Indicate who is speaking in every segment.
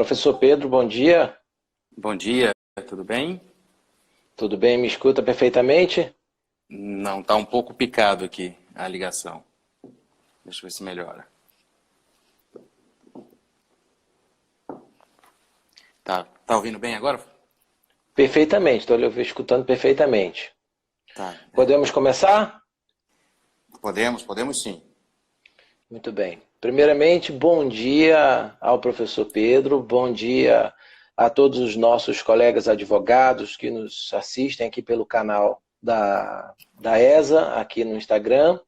Speaker 1: Professor Pedro, bom dia.
Speaker 2: Bom dia, tudo bem?
Speaker 1: Tudo bem? Me escuta perfeitamente?
Speaker 2: Não, tá um pouco picado aqui a ligação. Deixa eu ver se melhora. Tá ouvindo bem agora?
Speaker 1: Perfeitamente, estou lhe escutando perfeitamente.
Speaker 2: Tá.
Speaker 1: Podemos começar?
Speaker 2: Podemos sim.
Speaker 1: Muito bem. Primeiramente, bom dia ao professor Pedro, bom dia a todos os nossos colegas advogados que nos assistem aqui pelo canal da ESA, aqui no Instagram.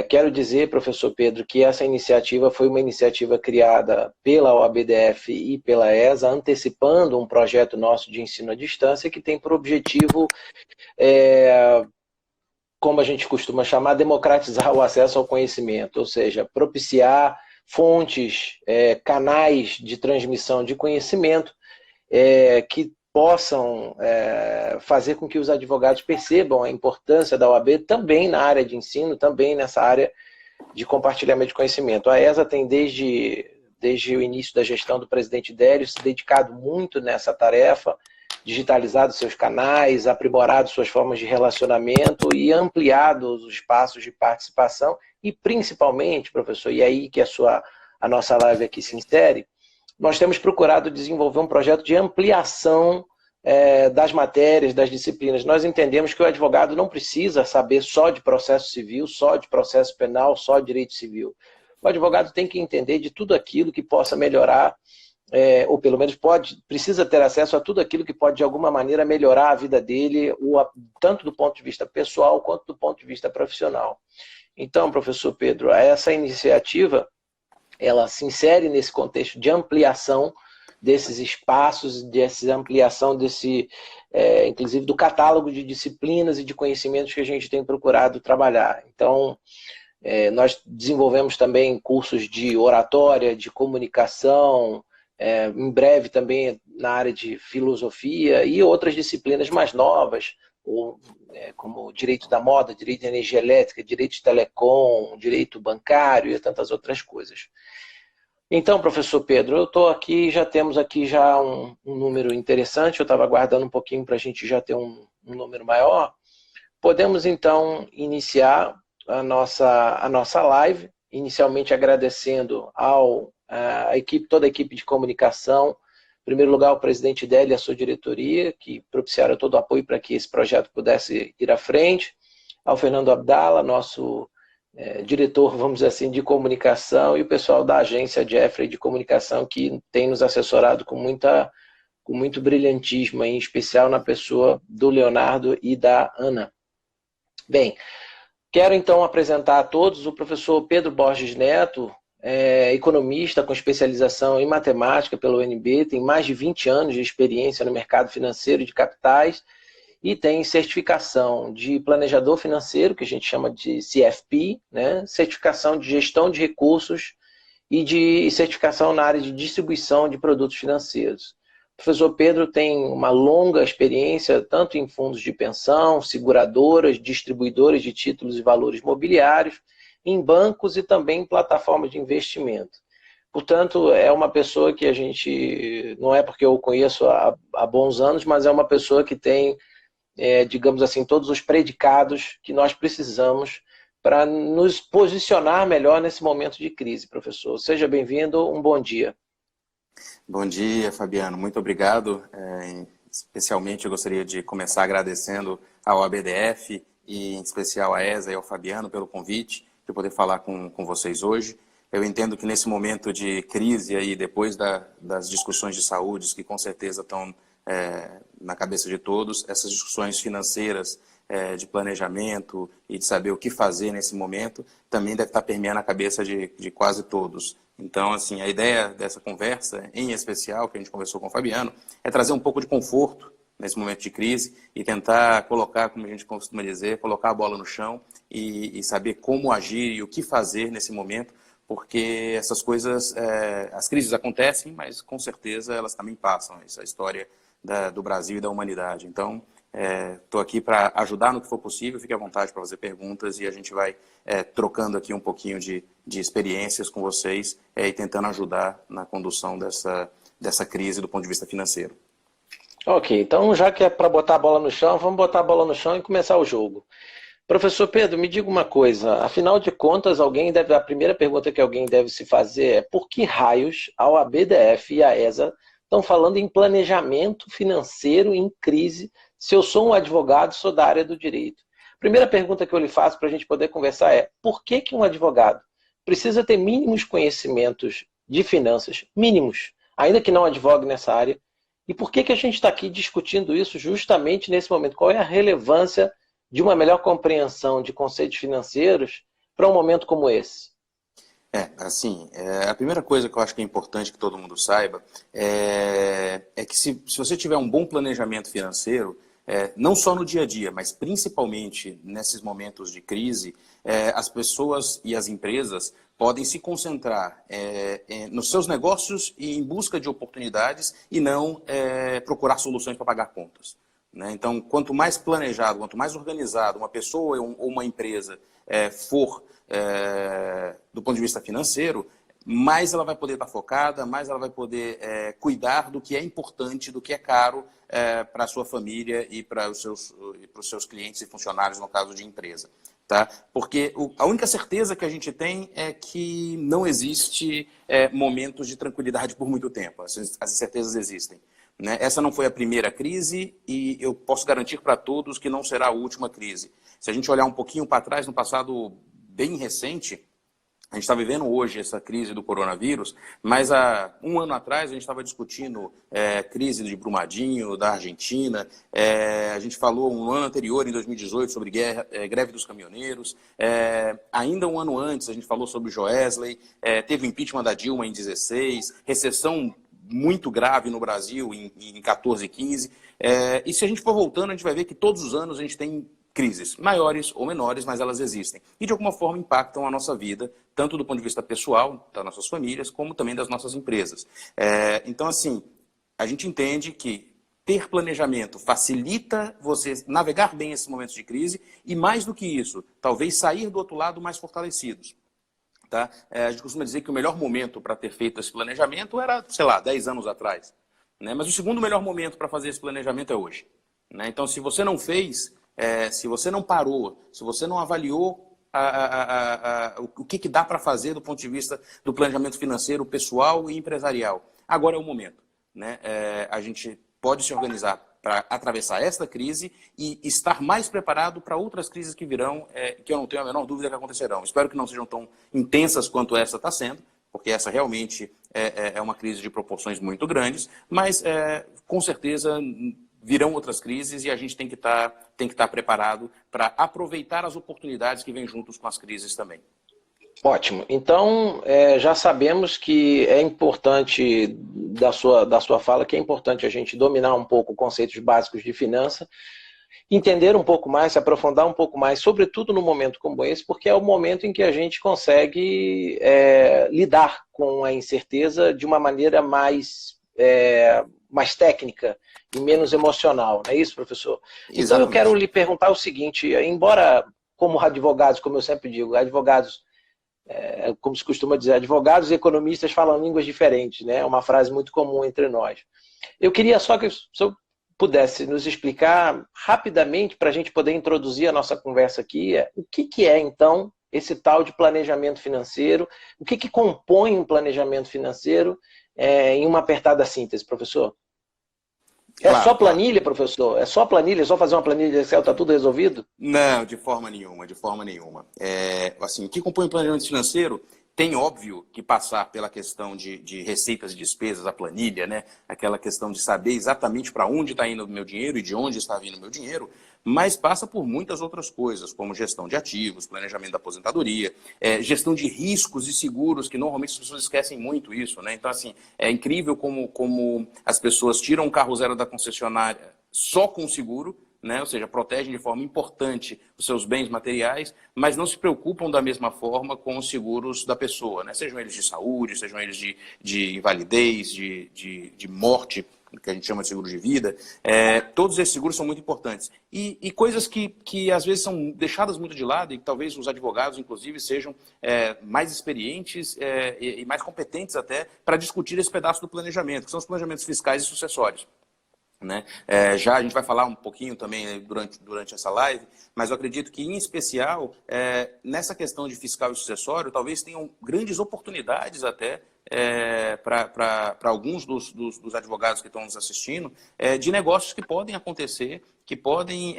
Speaker 1: Quero dizer, professor Pedro, que essa iniciativa foi uma iniciativa criada pela OABDF e pela ESA, antecipando um projeto nosso de ensino à distância que tem por objetivo, como a gente costuma chamar, democratizar o acesso ao conhecimento, ou seja, propiciar fontes, canais de transmissão de conhecimento que possam fazer com que os advogados percebam a importância da OAB também na área de ensino, também nessa área de compartilhamento de conhecimento. A ESA tem, desde o início da gestão do presidente Délio, se dedicado muito nessa tarefa, digitalizado seus canais, aprimorado suas formas de relacionamento e ampliado os espaços de participação e, principalmente, professor, e aí que a nossa live aqui se insere, nós temos procurado desenvolver um projeto de ampliação das matérias, das disciplinas. Nós entendemos que o advogado não precisa saber só de processo civil, só de processo penal, só de direito civil. O advogado tem que entender de tudo aquilo que possa melhorar, ou pelo menos precisa ter acesso a tudo aquilo que pode, de alguma maneira, melhorar a vida dele, tanto do ponto de vista pessoal quanto do ponto de vista profissional. Então, professor Pedro, essa iniciativa ela se insere nesse contexto de ampliação desses espaços, dessa ampliação inclusive do catálogo de disciplinas e de conhecimentos que a gente tem procurado trabalhar. Então, nós desenvolvemos também cursos de oratória, de comunicação, em breve também na área de filosofia e outras disciplinas mais novas, como direito da moda, direito de energia elétrica, direito de telecom, direito bancário e tantas outras coisas. Então, professor Pedro, eu estou aqui, já temos aqui já um número interessante, eu estava aguardando um pouquinho para a gente já ter um número maior. Podemos, então, iniciar a nossa live, inicialmente agradecendo toda a equipe de comunicação, em primeiro lugar, o presidente Délio e a sua diretoria, que propiciaram todo o apoio para que esse projeto pudesse ir à frente, ao Fernando Abdala, nosso diretor, vamos dizer assim, de comunicação, e o pessoal da agência Jeffrey de comunicação, que tem nos assessorado com muito brilhantismo, em especial na pessoa do Leonardo e da Ana. Bem, quero então apresentar a todos o professor Pedro Borges Neto, economista com especialização em matemática pela UNB, tem mais de 20 anos de experiência no mercado financeiro de capitais e tem certificação de planejador financeiro, que a gente chama de CFP, né? Certificação de gestão de recursos e certificação na área de distribuição de produtos financeiros. O professor Pedro tem uma longa experiência tanto em fundos de pensão, seguradoras, distribuidores de títulos e valores mobiliários, em bancos e também em plataformas de investimento. Portanto, é uma pessoa que a gente, não é porque eu o conheço há bons anos, mas é uma pessoa que tem, digamos assim, todos os predicados que nós precisamos para nos posicionar melhor nesse momento de crise, professor. Seja bem-vindo, um bom dia.
Speaker 2: Bom dia, Fabiano. Muito obrigado. Especialmente eu gostaria de começar agradecendo ao ABDF e em especial à ESA e ao Fabiano pelo convite de poder falar com vocês hoje. Eu entendo que nesse momento de crise aí, depois das discussões de saúde, que com certeza estão na cabeça de todos, essas discussões financeiras de planejamento e de saber o que fazer nesse momento, também deve estar permeando a cabeça de quase todos. Então, assim, a ideia dessa conversa, em especial, que a gente conversou com o Fabiano, é trazer um pouco de conforto nesse momento de crise e tentar colocar, como a gente costuma dizer, colocar a bola no chão e saber como agir e o que fazer nesse momento, porque essas coisas, as crises acontecem, mas com certeza elas também passam, essa história do Brasil e da humanidade. Então, Estou aqui para ajudar no que for possível, fique à vontade para fazer perguntas e a gente vai trocando aqui um pouquinho de experiências com vocês e tentando ajudar na condução dessa crise do ponto de vista financeiro.
Speaker 1: Ok, então já que é para botar a bola no chão, vamos botar a bola no chão e começar o jogo. Professor Pedro, me diga uma coisa, afinal de contas, a primeira pergunta que alguém deve se fazer é por que raios a OABDF e a ESA estão falando em planejamento financeiro em crise se eu sou um advogado, sou da área do direito? Primeira pergunta que eu lhe faço para a gente poder conversar é por que um advogado precisa ter mínimos conhecimentos de finanças, mínimos, ainda que não advogue nessa área, e por que a gente está aqui discutindo isso justamente nesse momento? Qual é a relevância de uma melhor compreensão de conceitos financeiros para um momento como esse?
Speaker 2: A primeira coisa que eu acho que é importante que todo mundo saiba é que se você tiver um bom planejamento financeiro, não só no dia a dia, mas principalmente nesses momentos de crise, as pessoas e as empresas podem se concentrar nos seus negócios e em busca de oportunidades e não procurar soluções para pagar contas. Então, quanto mais planejado, quanto mais organizado uma pessoa ou uma empresa for do ponto de vista financeiro, mais ela vai poder estar focada, mais ela vai poder cuidar do que é importante, do que é caro para a sua família e para os seus clientes e funcionários, no caso de empresa. Tá? Porque a única certeza que a gente tem é que não existe momentos de tranquilidade por muito tempo. As incertezas existem. Essa não foi a primeira crise e eu posso garantir para todos que não será a última crise. Se a gente olhar um pouquinho para trás, no passado bem recente, a gente está vivendo hoje essa crise do coronavírus, mas há um ano atrás a gente estava discutindo crise de Brumadinho, da Argentina, a gente falou um ano anterior, em 2018, sobre greve dos caminhoneiros, ainda um ano antes a gente falou sobre Joesley, teve o impeachment da Dilma em 2016, recessão muito grave no Brasil em 14 e 15, e se a gente for voltando, a gente vai ver que todos os anos a gente tem crises, maiores ou menores, mas elas existem. E de alguma forma impactam a nossa vida, tanto do ponto de vista pessoal, das nossas famílias, como também das nossas empresas. Então, assim, a gente entende que ter planejamento facilita você navegar bem esses momentos de crise e, mais do que isso, talvez sair do outro lado mais fortalecidos. Tá? A gente costuma dizer que o melhor momento para ter feito esse planejamento era, sei lá, 10 anos atrás. Mas o segundo melhor momento para fazer esse planejamento é hoje. Então, se você não fez, se você não parou, se você não avaliou o que dá para fazer do ponto de vista do planejamento financeiro, pessoal e empresarial, agora é o momento. A gente pode se organizar para atravessar esta crise e estar mais preparado para outras crises que virão, que eu não tenho a menor dúvida que acontecerão. Espero que não sejam tão intensas quanto essa está sendo, porque essa realmente é uma crise de proporções muito grandes, mas com certeza virão outras crises e a gente tem que estar preparado para aproveitar as oportunidades que vêm juntos com as crises também.
Speaker 1: Ótimo. Então, já sabemos que é importante, da sua fala, que é importante a gente dominar um pouco conceitos básicos de finança, entender um pouco mais, se aprofundar um pouco mais, sobretudo no momento como esse, porque é o momento em que a gente consegue lidar com a incerteza de uma maneira mais técnica e menos emocional. Não é isso, professor?
Speaker 2: Exatamente.
Speaker 1: Então eu quero lhe perguntar o seguinte, embora, como advogados, como eu sempre digo, advogados, como se costuma dizer, advogados e economistas falam línguas diferentes, né? É uma frase muito comum entre nós. Eu queria só que o senhor pudesse nos explicar rapidamente, para a gente poder introduzir a nossa conversa aqui, o que é, então, esse tal de planejamento financeiro, o que compõe um planejamento financeiro em uma apertada síntese, professor?
Speaker 2: Claro,
Speaker 1: só planilha, professor? É só planilha? É só fazer uma planilha de Excel, está tudo resolvido?
Speaker 2: Não, de forma nenhuma, de forma nenhuma. Assim, o que compõe o planejamento financeiro tem, óbvio, que passar pela questão de receitas e despesas, a planilha, né? Aquela questão de saber exatamente para onde está indo o meu dinheiro e de onde está vindo o meu dinheiro, mas passa por muitas outras coisas, como gestão de ativos, planejamento da aposentadoria, gestão de riscos e seguros, que normalmente as pessoas esquecem muito isso, né? Então, assim, é incrível como as pessoas tiram o carro zero da concessionária só com seguro, né? Ou seja, protegem de forma importante os seus bens materiais, mas não se preocupam da mesma forma com os seguros da pessoa, né? Sejam eles de saúde, sejam eles de invalidez, de morte, que a gente chama de seguro de vida, todos esses seguros são muito importantes. E coisas que às vezes são deixadas muito de lado e que talvez os advogados, inclusive, sejam mais experientes e mais competentes até para discutir esse pedaço do planejamento, que são os planejamentos fiscais e sucessórios. Né? Já a gente vai falar um pouquinho também durante essa live, mas eu acredito que, em especial, nessa questão de fiscal e sucessório, talvez tenham grandes oportunidades até para alguns dos advogados que estão nos assistindo, de negócios que podem acontecer, que podem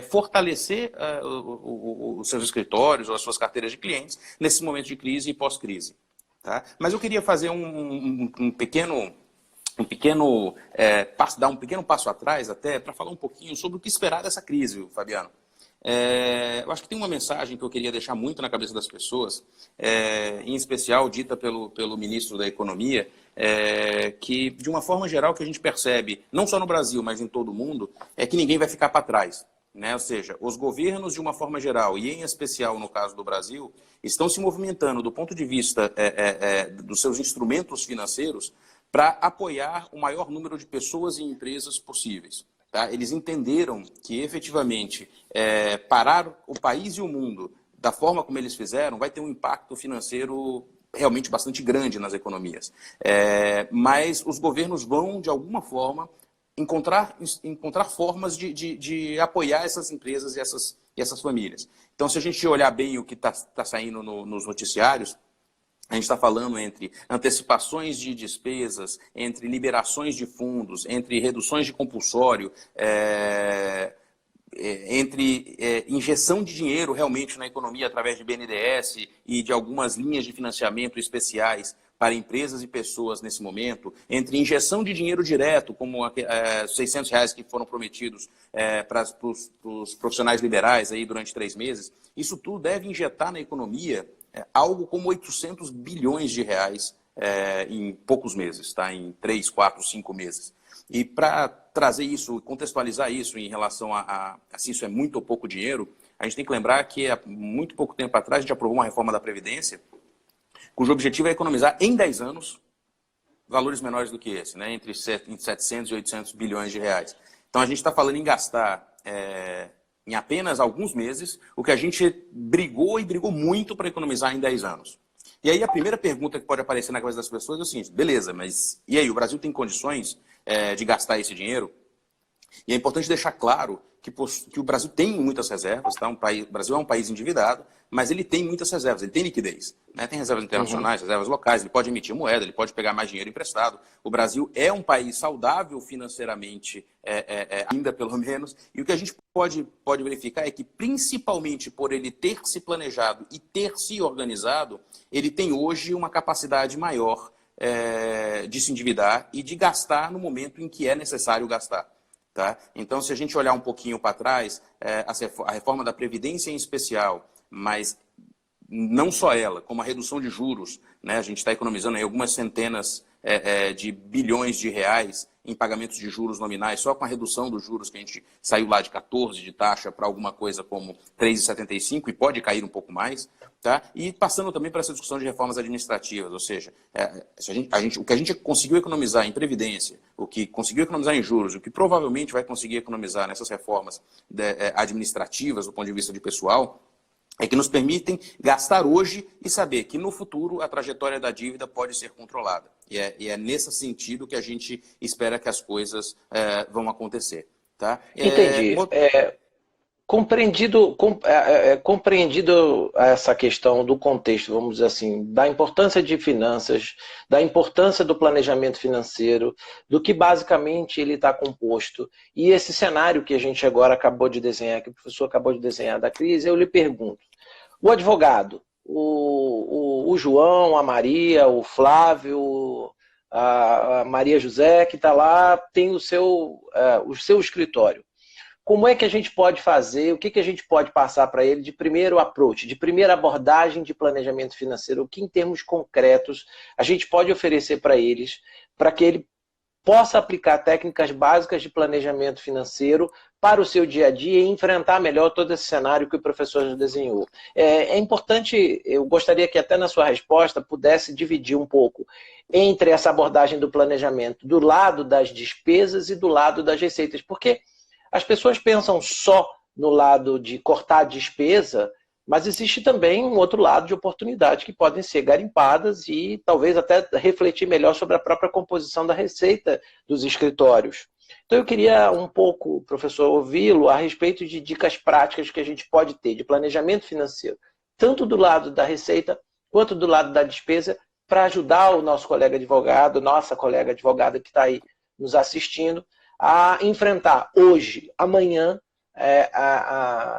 Speaker 2: fortalecer os seus escritórios ou as suas carteiras de clientes nesse momento de crise e pós-crise. Tá? Mas eu queria fazer dar um pequeno passo atrás até para falar um pouquinho sobre o que esperar dessa crise, Fabiano. Eu acho que tem uma mensagem que eu queria deixar muito na cabeça das pessoas, em especial dita pelo ministro da Economia, que de uma forma geral que a gente percebe, não só no Brasil, mas em todo o mundo, é que ninguém vai ficar para trás. Né? Ou seja, os governos de uma forma geral, e em especial no caso do Brasil, estão se movimentando do ponto de vista dos seus instrumentos financeiros para apoiar o maior número de pessoas e empresas possíveis. Tá? Eles entenderam que, efetivamente, parar o país e o mundo da forma como eles fizeram vai ter um impacto financeiro realmente bastante grande nas economias. Mas os governos vão, de alguma forma, encontrar formas de apoiar essas empresas e essas famílias. Então, se a gente olhar bem o que está saindo nos noticiários, a gente está falando entre antecipações de despesas, entre liberações de fundos, entre reduções de compulsório, entre injeção de dinheiro realmente na economia através de BNDES e de algumas linhas de financiamento especiais para empresas e pessoas nesse momento, entre injeção de dinheiro direto, como R$600 que foram prometidos para os profissionais liberais aí durante 3 meses, isso tudo deve injetar na economia algo como 800 bilhões de reais em poucos meses, tá? Em 3, 4, 5 meses. E para trazer isso, contextualizar isso em relação a se isso é muito ou pouco dinheiro, a gente tem que lembrar que há muito pouco tempo atrás a gente aprovou uma reforma da Previdência, cujo objetivo é economizar em 10 anos valores menores do que esse, né? Entre 700 e 800 bilhões de reais. Então a gente está falando em gastar em apenas alguns meses o que a gente brigou muito para economizar em 10 anos. E aí a primeira pergunta que pode aparecer na cabeça das pessoas é o seguinte: beleza, mas e aí, o Brasil tem condições de gastar esse dinheiro? E é importante deixar claro que o Brasil tem muitas reservas, tá? O Brasil é um país endividado, mas ele tem muitas reservas, ele tem liquidez. Né? Tem reservas internacionais, reservas locais, ele pode emitir moeda, ele pode pegar mais dinheiro emprestado. O Brasil é um país saudável financeiramente, ainda pelo menos, e o que a gente pode verificar é que, principalmente por ele ter se planejado e ter se organizado, ele tem hoje uma capacidade maior de se endividar e de gastar no momento em que é necessário gastar. Tá? Então, se a gente olhar um pouquinho para trás, a reforma da Previdência em especial, mas não só ela, como a redução de juros, né? A gente está economizando aí algumas centenas de bilhões de reais em pagamentos de juros nominais, só com a redução dos juros, que a gente saiu lá de 14 de taxa para alguma coisa como 3,75 e pode cair um pouco mais. Tá? E passando também para essa discussão de reformas administrativas, ou seja, o que a gente conseguiu economizar em previdência, o que conseguiu economizar em juros, o que provavelmente vai conseguir economizar nessas reformas administrativas, do ponto de vista de pessoal, é que nos permitem gastar hoje e saber que no futuro a trajetória da dívida pode ser controlada. E é nesse sentido que a gente espera que as coisas vão acontecer. Tá?
Speaker 1: Entendi. Compreendido essa questão do contexto, vamos dizer assim, da importância de finanças, da importância do planejamento financeiro, do que basicamente ele está composto, e esse cenário que a gente agora acabou de desenhar, que o professor acabou de desenhar da crise, eu lhe pergunto, o advogado, o João, a Maria, o Flávio, a Maria José, que está lá, tem o seu escritório. Como é que a gente pode fazer, o que a gente pode passar para ele de primeiro approach, de primeira abordagem de planejamento financeiro, o que em termos concretos a gente pode oferecer para eles, para que ele possa aplicar técnicas básicas de planejamento financeiro para o seu dia a dia e enfrentar melhor todo esse cenário que o professor já desenhou. É importante, eu gostaria que até na sua resposta pudesse dividir um pouco entre essa abordagem do planejamento do lado das despesas e do lado das receitas, porque as pessoas pensam só no lado de cortar a despesa, mas existe também um outro lado de oportunidade que podem ser garimpadas e talvez até refletir melhor sobre a própria composição da receita dos escritórios. Então eu queria um pouco, professor, ouvi-lo a respeito de dicas práticas que a gente pode ter de planejamento financeiro, tanto do lado da receita quanto do lado da despesa, para ajudar o nosso colega advogado, nossa colega advogada que está aí nos assistindo, a enfrentar hoje, amanhã,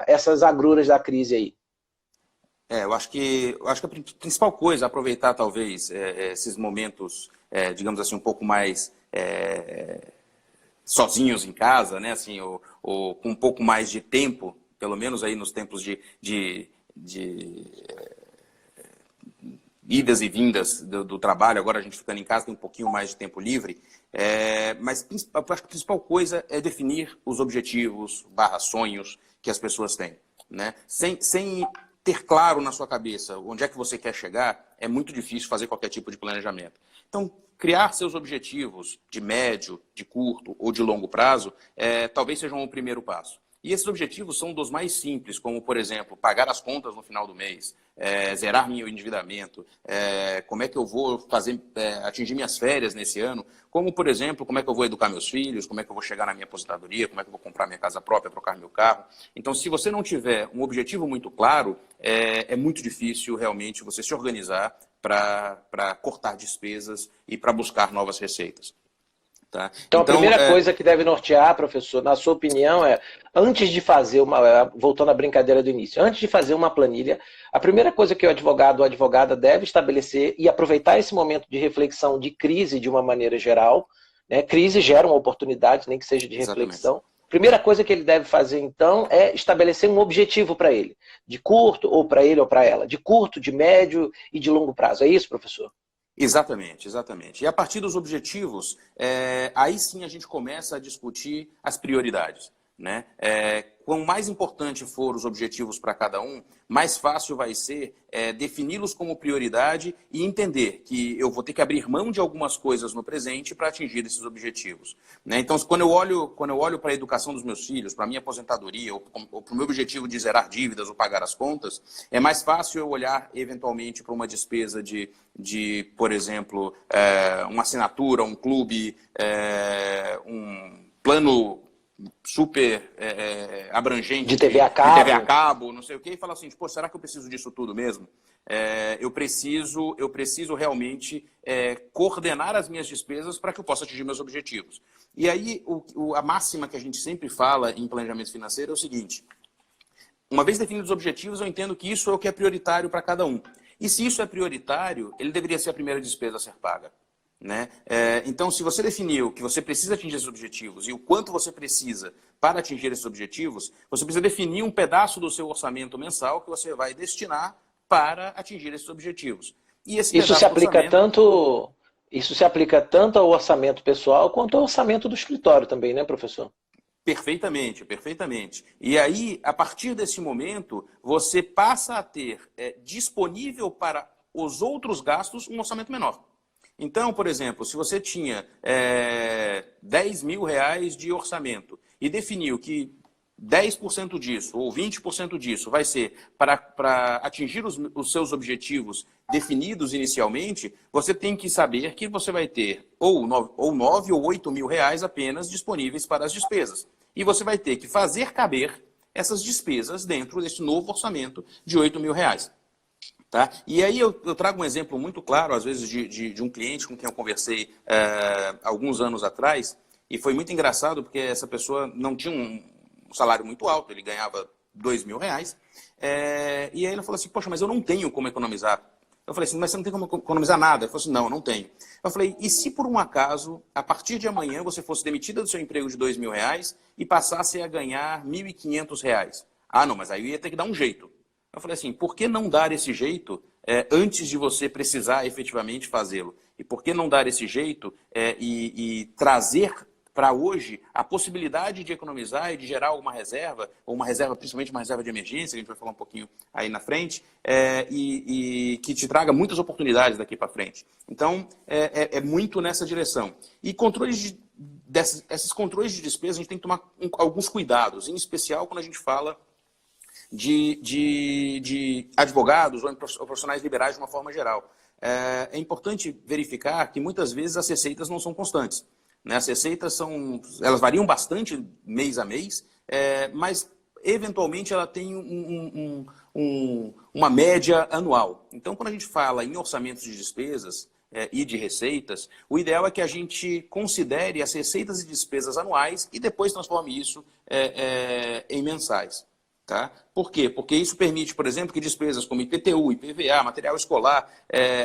Speaker 1: essas agruras da crise aí.
Speaker 2: Eu acho que a principal coisa, aproveitar talvez esses momentos, digamos assim, um pouco mais sozinhos em casa, né, assim, ou com um pouco mais de tempo, pelo menos aí nos tempos de idas e vindas do trabalho, agora a gente ficando em casa tem um pouquinho mais de tempo livre, mas eu acho que a principal coisa é definir os objetivos, sonhos que as pessoas têm, né? Sem ter claro na sua cabeça onde é que você quer chegar, é muito difícil fazer qualquer tipo de planejamento. Então, criar seus objetivos de médio, de curto ou de longo prazo, talvez sejam o primeiro passo. E esses objetivos são dos mais simples, como, por exemplo, pagar as contas no final do mês, zerar meu endividamento, como é que eu vou atingir minhas férias nesse ano, como, por exemplo, como é que eu vou educar meus filhos, como é que eu vou chegar na minha aposentadoria, como é que eu vou comprar minha casa própria, trocar meu carro. Então, se você não tiver um objetivo muito claro, é muito difícil realmente você se organizar para cortar despesas e para buscar novas receitas. Tá?
Speaker 1: Então, a primeira coisa que deve nortear, professor, na sua opinião, antes de fazer voltando à brincadeira do início, antes de fazer uma planilha, a primeira coisa que o advogado ou a advogada deve estabelecer e aproveitar esse momento de reflexão de crise de uma maneira geral, né? Crise gera uma oportunidade, nem que seja de reflexão. Exatamente. A primeira coisa que ele deve fazer, então, é estabelecer um objetivo para ele, de curto, ou para ele ou para ela, de curto, de médio e de longo prazo. É isso, professor?
Speaker 2: Exatamente, exatamente. E a partir dos objetivos, aí sim a gente começa a discutir as prioridades, né? Quanto mais importante for os objetivos para cada um, mais fácil vai ser defini-los como prioridade e entender que eu vou ter que abrir mão de algumas coisas no presente para atingir esses objetivos, né? Então, quando eu olho para a educação dos meus filhos, para a minha aposentadoria, ou para o meu objetivo de zerar dívidas ou pagar as contas, é mais fácil eu olhar eventualmente para uma despesa de por exemplo, uma assinatura, um clube, um plano super abrangente
Speaker 1: de TV a
Speaker 2: cabo, não sei o quê, e falar assim, pô, será que eu preciso disso tudo mesmo? Eu preciso realmente coordenar as minhas despesas para que eu possa atingir meus objetivos. E aí, a máxima que a gente sempre fala em planejamento financeiro é o seguinte: uma vez definidos os objetivos, eu entendo que isso é o que é prioritário para cada um. E se isso é prioritário, ele deveria ser a primeira despesa a ser paga, né? Então, se você definiu que você precisa atingir esses objetivos e o quanto você precisa para atingir esses objetivos, você precisa definir um pedaço do seu orçamento mensal que você vai destinar para atingir esses objetivos. E esse
Speaker 1: isso se aplica tanto ao orçamento pessoal quanto ao orçamento do escritório também, né, professor?
Speaker 2: Perfeitamente, perfeitamente. E aí, a partir desse momento, você passa a ter disponível para os outros gastos um orçamento menor. Então, por exemplo, se você tinha 10 mil reais de orçamento e definiu que 10% disso ou 20% disso vai ser para atingir os seus objetivos definidos inicialmente, você tem que saber que você vai ter ou 9 ou 8 mil reais apenas disponíveis para as despesas. E você vai ter que fazer caber essas despesas dentro desse novo orçamento de 8 mil reais. Tá? E aí eu trago um exemplo muito claro, às vezes, de um cliente com quem eu conversei alguns anos atrás, e foi muito engraçado porque essa pessoa não tinha um salário muito alto, ele ganhava 2 mil reais, e aí ele falou assim, poxa, mas eu não tenho como economizar. Eu falei assim, mas você não tem como economizar nada? Ele falou assim, não, eu não tenho. Eu falei, e se por um acaso, a partir de amanhã, você fosse demitida do seu emprego de 2 mil reais e passasse a ganhar 1.500 reais? Ah, não, mas aí eu ia ter que dar um jeito. Eu falei assim, por que não dar esse jeito antes de você precisar efetivamente fazê-lo? E por que não dar esse jeito e trazer para hoje a possibilidade de economizar e de gerar alguma reserva, ou uma reserva, principalmente uma reserva de emergência, que a gente vai falar um pouquinho aí na frente, e que te traga muitas oportunidades daqui para frente. Então, é muito nessa direção. E esses controles de despesa, a gente tem que tomar alguns cuidados, em especial quando a gente fala de advogados ou profissionais liberais de uma forma geral. É importante verificar que muitas vezes as receitas não são constantes. Né? As receitas elas variam bastante mês a mês, mas eventualmente ela tem uma média anual. Então, quando a gente fala em orçamentos de despesas e de receitas, o ideal é que a gente considere as receitas e despesas anuais e depois transforme isso em mensais. Tá? Por quê? Porque isso permite, por exemplo, que despesas como IPTU, IPVA, material escolar,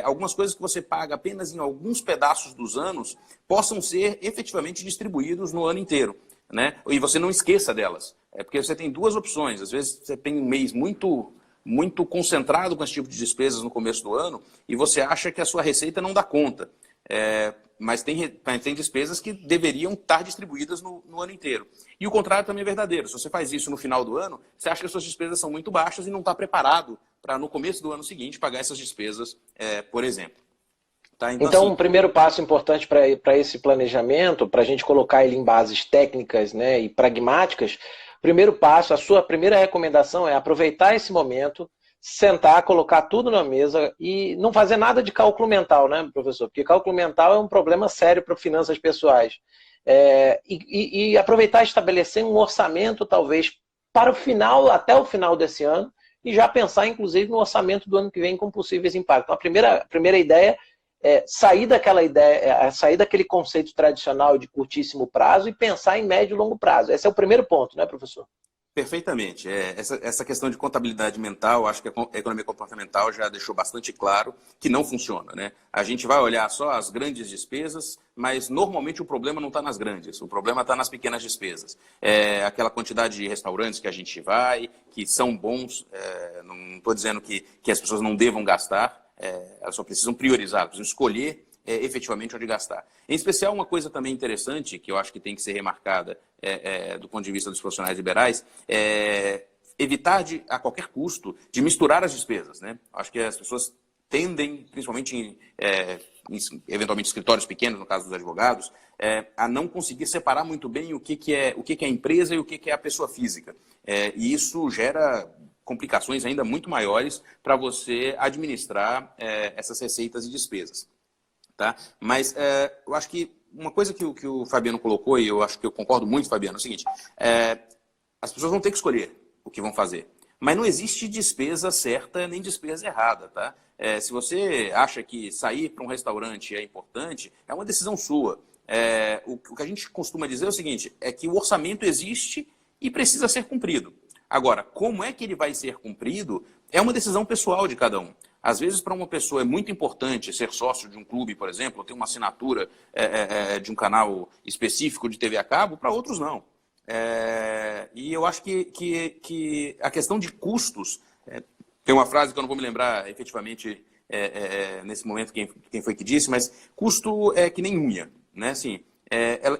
Speaker 2: algumas coisas que você paga apenas em alguns pedaços dos anos, possam ser efetivamente distribuídos no ano inteiro. Né? E você não esqueça delas. Porque você tem duas opções. Às vezes você tem um mês muito concentrado com esse tipo de despesas no começo do ano e você acha que a sua receita não dá conta. Mas tem despesas que deveriam estar distribuídas no ano inteiro. E o contrário também é verdadeiro. Se você faz isso no final do ano, você acha que as suas despesas são muito baixas e não está preparado para, no começo do ano seguinte, pagar essas despesas, por exemplo. Tá?
Speaker 1: Então, assim, um primeiro passo importante para esse planejamento, para a gente colocar ele em bases técnicas, né, e pragmáticas, o primeiro passo, a sua primeira recomendação é aproveitar esse momento, sentar, colocar tudo na mesa e não fazer nada de cálculo mental, né, professor? Porque cálculo mental é um problema sério para finanças pessoais. E aproveitar e estabelecer um orçamento, talvez, para o final, até o final desse ano, e já pensar, inclusive, no orçamento do ano que vem com possíveis impactos. Então, a primeira ideia sair daquela ideia, sair daquele conceito tradicional de curtíssimo prazo e pensar em médio e longo prazo. Esse é o primeiro ponto, né, professor?
Speaker 2: Perfeitamente. Essa questão de contabilidade mental, acho que a economia comportamental já deixou bastante claro que não funciona. Né? A gente vai olhar só as grandes despesas, mas normalmente o problema não está nas grandes, o problema está nas pequenas despesas. Aquela quantidade de restaurantes que a gente vai, que são bons, não estou dizendo que as pessoas não devam gastar, elas só precisam priorizar, precisam escolher efetivamente onde gastar. Em especial, uma coisa também interessante, que eu acho que tem que ser remarcada do ponto de vista dos profissionais liberais, evitar a qualquer custo de misturar as despesas. Né? Acho que as pessoas tendem, principalmente eventualmente escritórios pequenos, no caso dos advogados, a não conseguir separar muito bem o que é a empresa e o que é a pessoa física. E isso gera complicações ainda muito maiores para você administrar essas receitas e despesas. Tá? Mas eu acho que uma coisa que o Fabiano colocou, e eu acho que eu concordo muito, Fabiano, é o seguinte, as pessoas vão ter que escolher o que vão fazer. Mas não existe despesa certa nem despesa errada. Tá? Se você acha que sair para um restaurante é importante, é uma decisão sua. O que a gente costuma dizer é o seguinte, é que o orçamento existe e precisa ser cumprido. Agora, como é que ele vai ser cumprido é uma decisão pessoal de cada um. Às vezes, para uma pessoa é muito importante ser sócio de um clube, por exemplo, ou ter uma assinatura de um canal específico de TV a cabo, para outros não. E eu acho que a questão de custos, tem uma frase que eu não vou me lembrar efetivamente nesse momento quem foi que disse, mas custo é que nem unha. Né? Assim,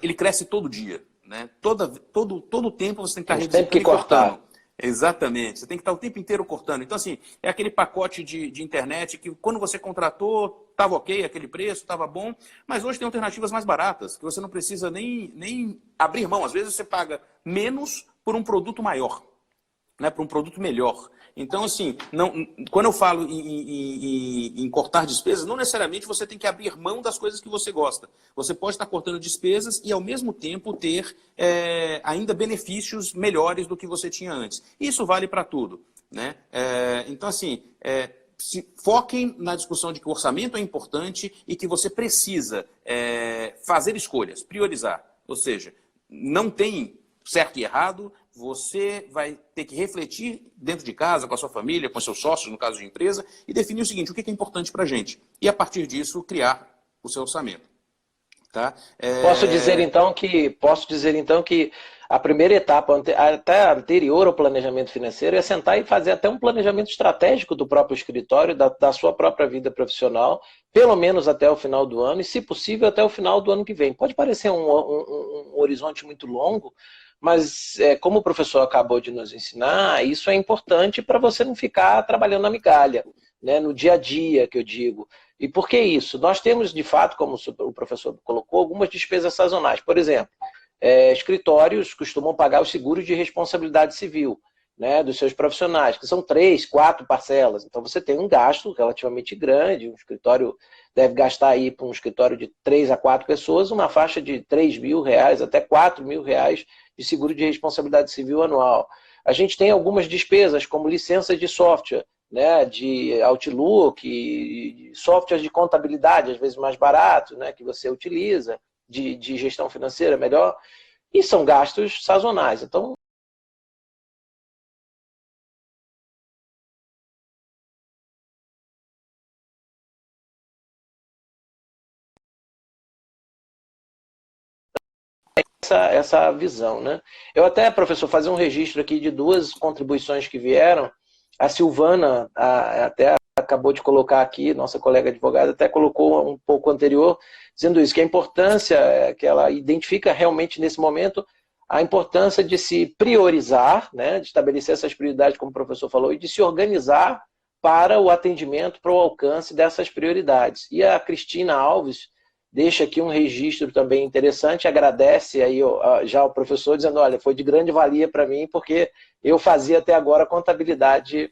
Speaker 2: ele cresce todo dia. Né? Todo tempo você tem que estar
Speaker 1: revisitando e cortando.
Speaker 2: Exatamente, você tem que estar o tempo inteiro cortando. Então, assim, é aquele pacote de internet que quando você contratou, estava ok, aquele preço, estava bom, mas hoje tem alternativas mais baratas, que você não precisa nem abrir mão. Às vezes você paga menos por um produto maior, né, por um produto melhor. Então, assim, quando eu falo em cortar despesas, não necessariamente você tem que abrir mão das coisas que você gosta. Você pode estar cortando despesas e, ao mesmo tempo, ter ainda benefícios melhores do que você tinha antes. Isso vale para tudo. Né? Então, assim, foquem na discussão de que o orçamento é importante e que você precisa fazer escolhas, priorizar. Ou seja, não tem certo e errado, você vai ter que refletir dentro de casa, com a sua família, com seus sócios, no caso de empresa, e definir o seguinte, o que é importante para a gente. E, a partir disso, criar o seu orçamento. Tá?
Speaker 1: Posso dizer, então, que a primeira etapa, até anterior ao planejamento financeiro, é sentar e fazer até um planejamento estratégico do próprio escritório, da sua própria vida profissional, pelo menos até o final do ano, e, se possível, até o final do ano que vem. Pode parecer um horizonte muito longo, mas, como o professor acabou de nos ensinar, isso é importante para você não ficar trabalhando na migalha, né, no dia a dia, que eu digo. E por que isso? Nós temos, de fato, como o professor colocou, algumas despesas sazonais. Por exemplo, escritórios costumam pagar os seguros de responsabilidade civil, né, dos seus profissionais, que são 3, 4 parcelas. Então você tem um gasto relativamente grande, um escritório deve gastar aí para um escritório de 3 a 4 pessoas, uma faixa de R$ 3.000 até R$ 4.000 de seguro de responsabilidade civil anual. A gente tem algumas despesas, como licenças de software, né, de Outlook, de softwares de contabilidade, às vezes mais baratos, né, que você utiliza, de gestão financeira melhor, e são gastos sazonais. Então, essa visão, né? Eu até, professor, fazer um registro aqui de duas contribuições que vieram. A Silvana até acabou de colocar aqui, nossa colega advogada, até colocou um pouco anterior, dizendo isso, que a importância, que ela identifica realmente nesse momento, a importância de se priorizar, né, de estabelecer essas prioridades, como o professor falou, e de se organizar para o atendimento, para o alcance dessas prioridades. E a Cristina Alves deixa aqui um registro também interessante, agradece aí já ao professor, dizendo, olha, foi de grande valia para mim, porque eu fazia até agora contabilidade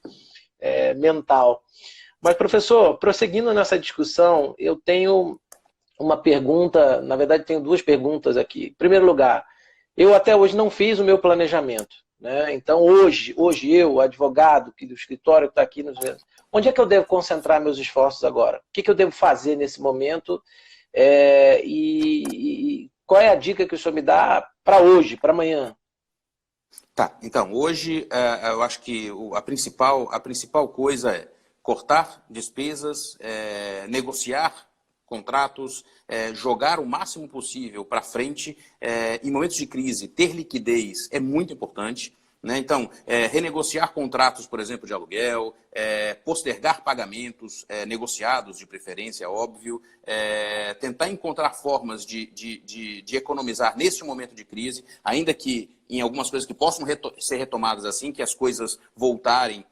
Speaker 1: mental. Mas, professor, prosseguindo nessa discussão, eu tenho uma pergunta, na verdade tenho duas perguntas aqui. Em primeiro lugar, eu até hoje não fiz o meu planejamento, né? Então hoje eu, advogado do escritório que está aqui, onde é que eu devo concentrar meus esforços agora? O que eu devo fazer nesse momento? E qual é a dica que o senhor me dá para hoje, para amanhã?
Speaker 2: Tá, então, hoje eu acho que a principal coisa é cortar despesas, negociar contratos, jogar o máximo possível para frente. Em momentos de crise, ter liquidez é muito importante. Né? Então, renegociar contratos, por exemplo, de aluguel, postergar pagamentos negociados, de preferência, óbvio, tentar encontrar formas de economizar nesse momento de crise, ainda que em algumas coisas que possam ser retomadas assim, que as coisas voltarem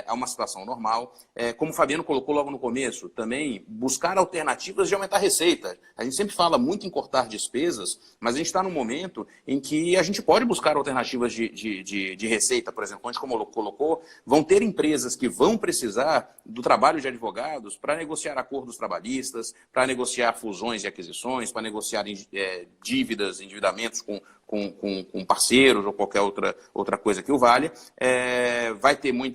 Speaker 2: a uma situação normal. Como o Fabiano colocou logo no começo, também buscar alternativas de aumentar a receita. A gente sempre fala muito em cortar despesas, mas a gente está num momento em que a gente pode buscar alternativas de receita. Por exemplo, onde como colocou, vão ter empresas que vão precisar do trabalho de advogados para negociar acordos trabalhistas, para negociar fusões e aquisições, para negociar dívidas, endividamentos com parceiros ou qualquer outra coisa que o valha. Vai ter muita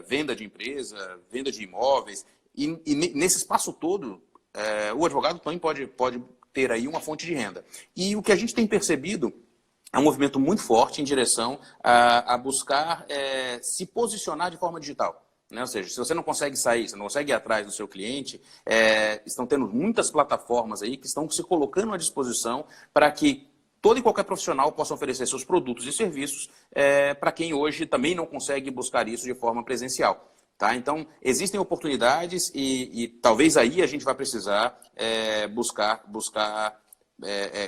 Speaker 2: venda de empresa, venda de imóveis, e nesse espaço todo, o advogado também pode ter aí uma fonte de renda. E o que a gente tem percebido é um movimento muito forte em direção a buscar se posicionar de forma digital. Né? Ou seja, se você não consegue sair, você não consegue ir atrás do seu cliente, estão tendo muitas plataformas aí que estão se colocando à disposição para que todo e qualquer profissional possa oferecer seus produtos e serviços para quem hoje também não consegue buscar isso de forma presencial. Tá? Então, existem oportunidades e talvez aí a gente vai precisar buscar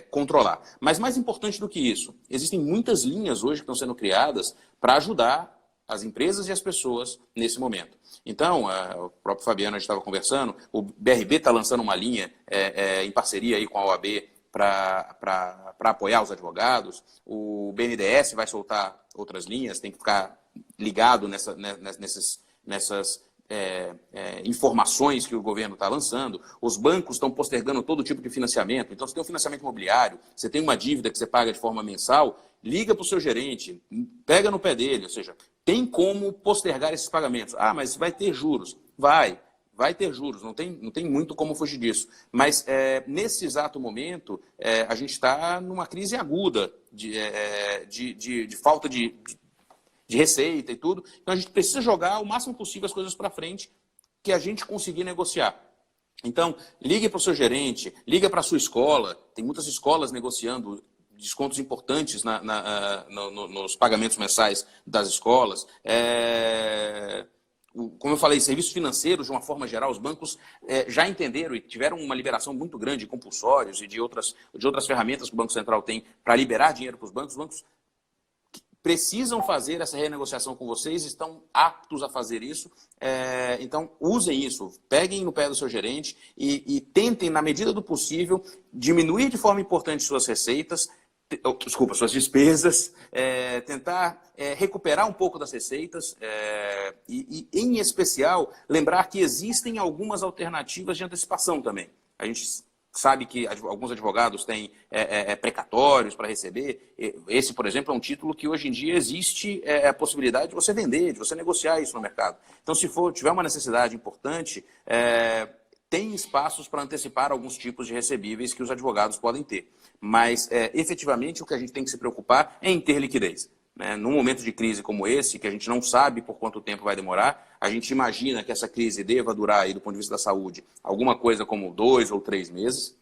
Speaker 2: controlar. Mas mais importante do que isso, existem muitas linhas hoje que estão sendo criadas para ajudar as empresas e as pessoas nesse momento. Então, o próprio Fabiano, a gente estava conversando, o BRB está lançando uma linha em parceria aí com a OAB para apoiar os advogados, o BNDES vai soltar outras linhas, tem que ficar ligado nessas informações que o governo está lançando. Os bancos estão postergando todo tipo de financiamento. Então, se tem um financiamento imobiliário, você tem uma dívida que você paga de forma mensal, liga para o seu gerente, pega no pé dele, ou seja, tem como postergar esses pagamentos. Ah, mas vai ter juros. Vai ter juros, não tem muito como fugir disso. Mas, nesse exato momento, a gente está numa crise aguda de falta de receita e tudo. Então, a gente precisa jogar o máximo possível as coisas para frente que a gente conseguir negociar. Então, ligue para o seu gerente, liga para a sua escola. Tem muitas escolas negociando descontos importantes nos pagamentos mensais das escolas. Como eu falei, serviços financeiros, de uma forma geral, os bancos já entenderam e tiveram uma liberação muito grande de compulsórios e de outras ferramentas que o Banco Central tem para liberar dinheiro para os bancos. Os bancos precisam fazer essa renegociação com vocês, estão aptos a fazer isso, então usem isso, peguem no pé do seu gerente e tentem, na medida do possível, diminuir de forma importante suas receitas, suas despesas, tentar recuperar um pouco das receitas e, em especial, lembrar que existem algumas alternativas de antecipação também. A gente sabe que alguns advogados têm precatórios para receber. Esse, por exemplo, é um título que hoje em dia existe a possibilidade de você vender, de você negociar isso no mercado. Então, se tiver uma necessidade importante, tem espaços para antecipar alguns tipos de recebíveis que os advogados podem ter. Mas, efetivamente, o que a gente tem que se preocupar é em ter liquidez. Num momento de crise como esse, que a gente não sabe por quanto tempo vai demorar, a gente imagina que essa crise deva durar, aí, do ponto de vista da saúde, alguma coisa como 2 ou 3 meses,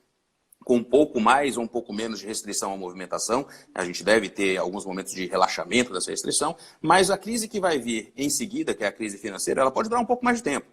Speaker 2: com um pouco mais ou um pouco menos de restrição à movimentação. A gente deve ter alguns momentos de relaxamento dessa restrição, mas a crise que vai vir em seguida, que é a crise financeira, ela pode durar um pouco mais de tempo.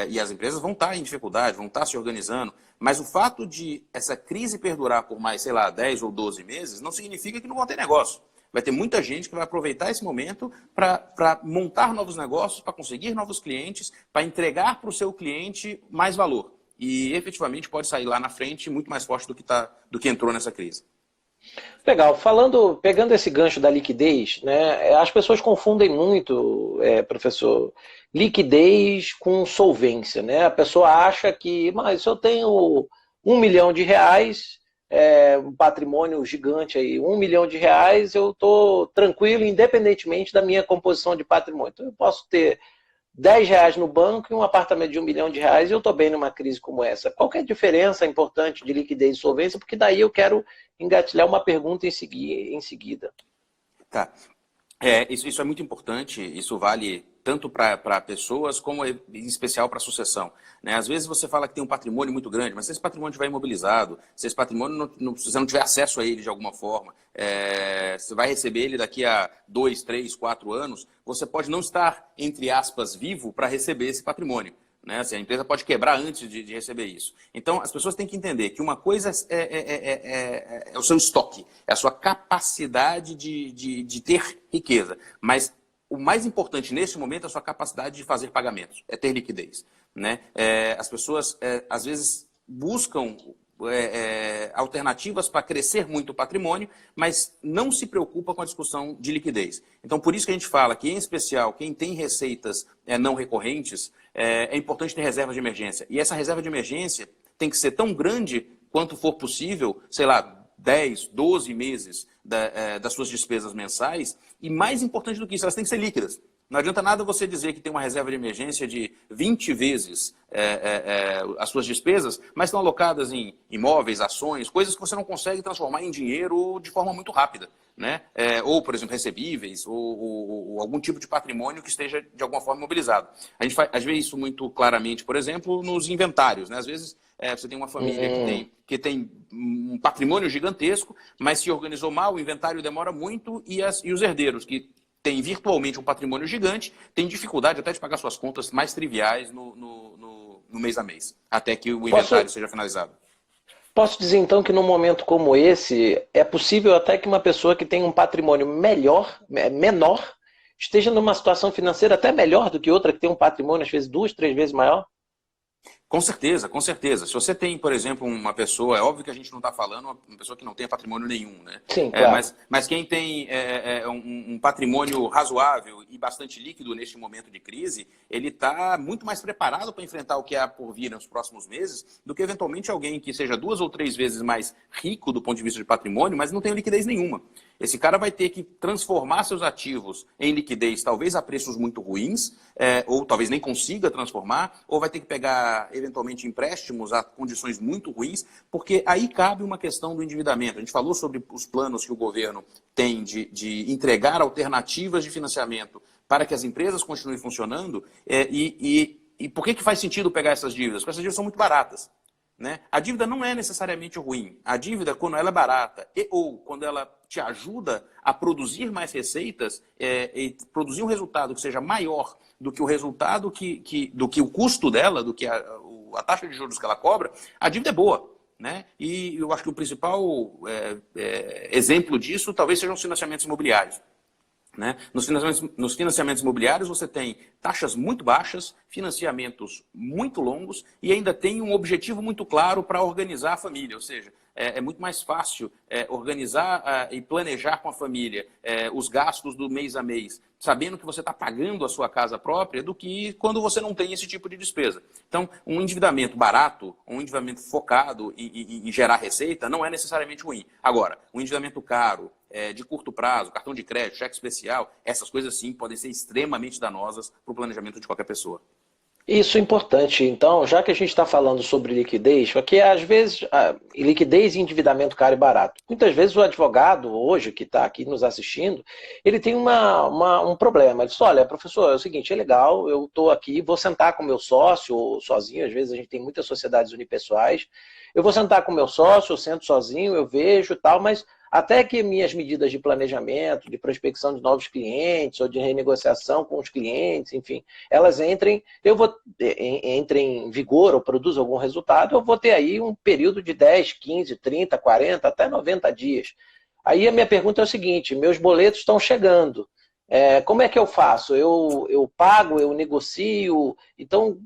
Speaker 2: E as empresas vão estar em dificuldade, vão estar se organizando, mas o fato de essa crise perdurar por mais, 10 ou 12 meses, não significa que não vão ter negócio. Vai ter muita gente que vai aproveitar esse momento para montar novos negócios, para conseguir novos clientes, para entregar para o seu cliente mais valor. E, efetivamente, pode sair lá na frente muito mais forte do que entrou nessa crise.
Speaker 1: Legal. Pegando esse gancho da liquidez, as pessoas confundem muito, professor, liquidez com solvência. A pessoa acha que, mas se eu tenho R$1 milhão, um patrimônio gigante aí, R$1 milhão, eu estou tranquilo, independentemente da minha composição de patrimônio. Então eu posso ter R$10 no banco e um apartamento de R$1 milhão e eu estou bem numa crise como essa. Qual que é a diferença importante de liquidez e solvência? Porque daí eu quero engatilhar uma pergunta em seguida.
Speaker 2: Tá. Isso é muito importante, isso vale tanto para pessoas como em especial para a sucessão. Às vezes você fala que tem um patrimônio muito grande, mas se esse patrimônio estiver imobilizado, se esse patrimônio você não tiver acesso a ele de alguma forma, você vai receber ele daqui a 2, 3, 4 anos, você pode não estar, entre aspas, vivo para receber esse patrimônio. Assim, a empresa pode quebrar antes de receber isso. Então, as pessoas têm que entender que uma coisa é o seu estoque, é a sua capacidade de ter riqueza. Mas o mais importante nesse momento é a sua capacidade de fazer pagamentos, é ter liquidez. As pessoas, às vezes, buscam alternativas para crescer muito o patrimônio, mas não se preocupa com a discussão de liquidez. Então, por isso que a gente fala que, em especial, quem tem receitas não recorrentes, é importante ter reserva de emergência. E essa reserva de emergência tem que ser tão grande quanto for possível, 10, 12 meses das suas despesas mensais, e mais importante do que isso, elas têm que ser líquidas. Não adianta nada você dizer que tem uma reserva de emergência de 20 vezes as suas despesas, mas estão alocadas em imóveis, ações, coisas que você não consegue transformar em dinheiro de forma muito rápida. Ou, por exemplo, recebíveis, ou algum tipo de patrimônio que esteja de alguma forma imobilizado. A gente vê isso muito claramente, por exemplo, nos inventários. Às vezes você tem uma família que tem um patrimônio gigantesco, mas se organizou mal, o inventário demora muito e os herdeiros, que tem virtualmente um patrimônio gigante, tem dificuldade até de pagar suas contas mais triviais no mês a mês, até que o inventário seja finalizado.
Speaker 1: Posso dizer então que num momento como esse, é possível até que uma pessoa que tem um patrimônio menor, esteja numa situação financeira até melhor do que outra que tem um patrimônio, às vezes, 2, 3 vezes maior?
Speaker 2: Com certeza, com certeza. Se você tem, por exemplo, uma pessoa, é óbvio que a gente não está falando uma pessoa que não tem patrimônio nenhum,
Speaker 1: Sim, claro.
Speaker 2: Mas quem tem um patrimônio razoável e bastante líquido neste momento de crise, ele está muito mais preparado para enfrentar o que há por vir nos próximos meses do que, eventualmente, alguém que seja 2 ou 3 vezes mais rico do ponto de vista de patrimônio, mas não tem liquidez nenhuma. Esse cara vai ter que transformar seus ativos em liquidez, talvez a preços muito ruins, ou talvez nem consiga transformar, ou vai ter que pegar, eventualmente, empréstimos a condições muito ruins, porque aí cabe uma questão do endividamento. A gente falou sobre os planos que o governo tem de entregar alternativas de financiamento para que as empresas continuem funcionando, e por que faz sentido pegar essas dívidas? Porque essas dívidas são muito baratas. né? A dívida não é necessariamente ruim. A dívida, quando ela é barata ou quando ela te ajuda a produzir mais receitas e produzir um resultado que seja maior do que o resultado do que o custo dela, do que a taxa de juros que ela cobra, a dívida é boa, né? E eu acho que o principal exemplo disso talvez sejam os financiamentos imobiliários. Né? Nos financiamentos imobiliários você tem taxas muito baixas, financiamentos muito longos e ainda tem um objetivo muito claro para organizar a família, ou seja, é muito mais fácil organizar e planejar com a família os gastos do mês a mês, sabendo que você está pagando a sua casa própria, do que quando você não tem esse tipo de despesa. Então, um endividamento barato, um endividamento focado em gerar receita, não é necessariamente ruim. Agora, um endividamento caro, de curto prazo, cartão de crédito, cheque especial, essas coisas sim podem ser extremamente danosas para o planejamento de qualquer pessoa.
Speaker 1: Isso é importante. Então, já que a gente está falando sobre liquidez, porque às vezes liquidez e endividamento caro e barato. Muitas vezes o advogado, hoje, que está aqui nos assistindo, ele tem um problema. Ele diz, olha, professor, é o seguinte, é legal, eu estou aqui, vou sentar com o meu sócio, ou sozinho, às vezes a gente tem muitas sociedades unipessoais, eu vou sentar com o meu sócio, eu sento sozinho, eu vejo e tal, mas até que minhas medidas de planejamento, de prospecção de novos clientes, ou de renegociação com os clientes, enfim, elas entrem em vigor ou produzam algum resultado, eu vou ter aí um período de 10, 15, 30, 40, até 90 dias. Aí a minha pergunta é o seguinte, meus boletos estão chegando, como é que eu faço? Eu pago, eu negocio? Então,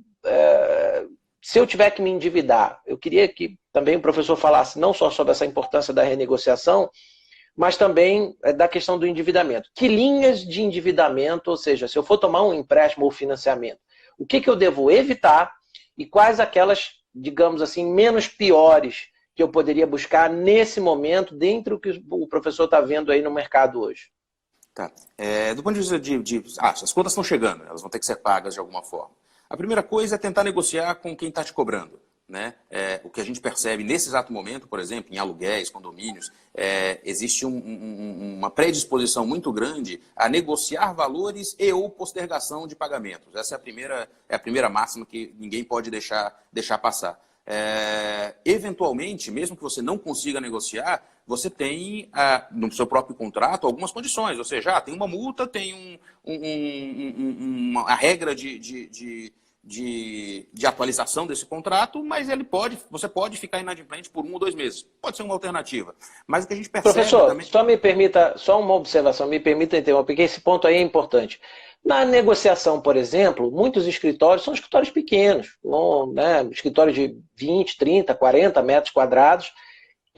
Speaker 1: se eu tiver que me endividar, eu queria que também o professor falasse não só sobre essa importância da renegociação, mas também da questão do endividamento. Que linhas de endividamento, ou seja, se eu for tomar um empréstimo ou financiamento, o que eu devo evitar e quais aquelas, digamos assim, menos piores que eu poderia buscar nesse momento, dentro do que o professor está vendo aí no mercado hoje?
Speaker 2: Tá. Do ponto de vista as contas estão chegando, elas vão ter que ser pagas de alguma forma. A primeira coisa é tentar negociar com quem está te cobrando. Né? O que a gente percebe nesse exato momento, por exemplo, em aluguéis, condomínios, existe uma predisposição muito grande a negociar valores e ou postergação de pagamentos. Essa é a primeira máxima que ninguém pode deixar passar. Eventualmente, mesmo que você não consiga negociar, você tem no seu próprio contrato algumas condições, ou seja, tem uma multa, tem uma regra de atualização desse contrato, mas você pode ficar inadimplente por 1 ou 2 meses. Pode ser uma alternativa. Mas o que a gente percebe
Speaker 1: Professor,
Speaker 2: também...
Speaker 1: só uma observação, me permita interromper, porque esse ponto aí é importante. Na negociação, por exemplo, muitos escritórios são escritórios pequenos, né, escritórios de 20, 30, 40 metros quadrados,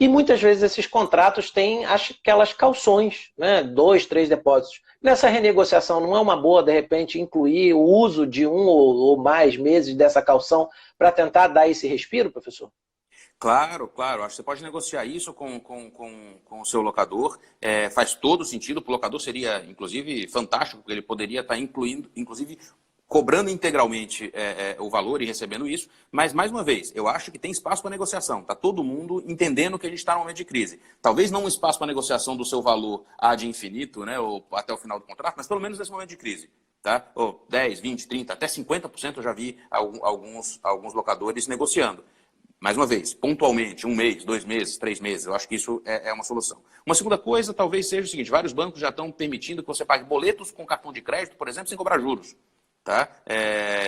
Speaker 1: e muitas vezes esses contratos têm aquelas calções, né, 2, 3 depósitos. Nessa renegociação, não é uma boa, de repente, incluir o uso de 1 ou mais meses dessa calção para tentar dar esse respiro, professor?
Speaker 2: Claro. Acho que você pode negociar isso com o seu locador. Faz todo sentido. Para o locador seria, inclusive, fantástico, porque ele poderia estar incluindo, inclusive, cobrando integralmente o valor e recebendo isso. Mas, mais uma vez, eu acho que tem espaço para negociação. Está todo mundo entendendo que a gente está num momento de crise. Talvez não um espaço para negociação do seu valor ad infinito, né, ou até o final do contrato, mas pelo menos nesse momento de crise. Tá? 10, 20, 30, até 50% eu já vi alguns locadores negociando. Mais uma vez, pontualmente, 1 mês, 2 meses, 3 meses, eu acho que isso é uma solução. Uma segunda coisa talvez seja o seguinte, vários bancos já estão permitindo que você pague boletos com cartão de crédito, por exemplo, sem cobrar juros. Tá?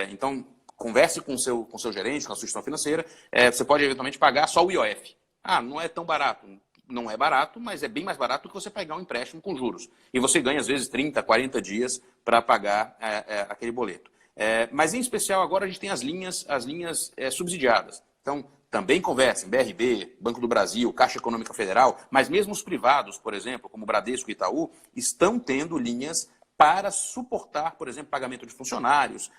Speaker 2: Então, converse com o seu gerente, com a sua instituição financeira, você pode eventualmente pagar só o IOF. Não é tão barato. Não é barato, mas é bem mais barato do que você pegar um empréstimo com juros. E você ganha, às vezes, 30, 40 dias para pagar aquele boleto. Mas, em especial, agora a gente tem as linhas subsidiadas. Então, também conversem, BRB, Banco do Brasil, Caixa Econômica Federal, mas mesmo os privados, por exemplo, como Bradesco e Itaú, estão tendo linhas para suportar, por exemplo, pagamento de funcionários,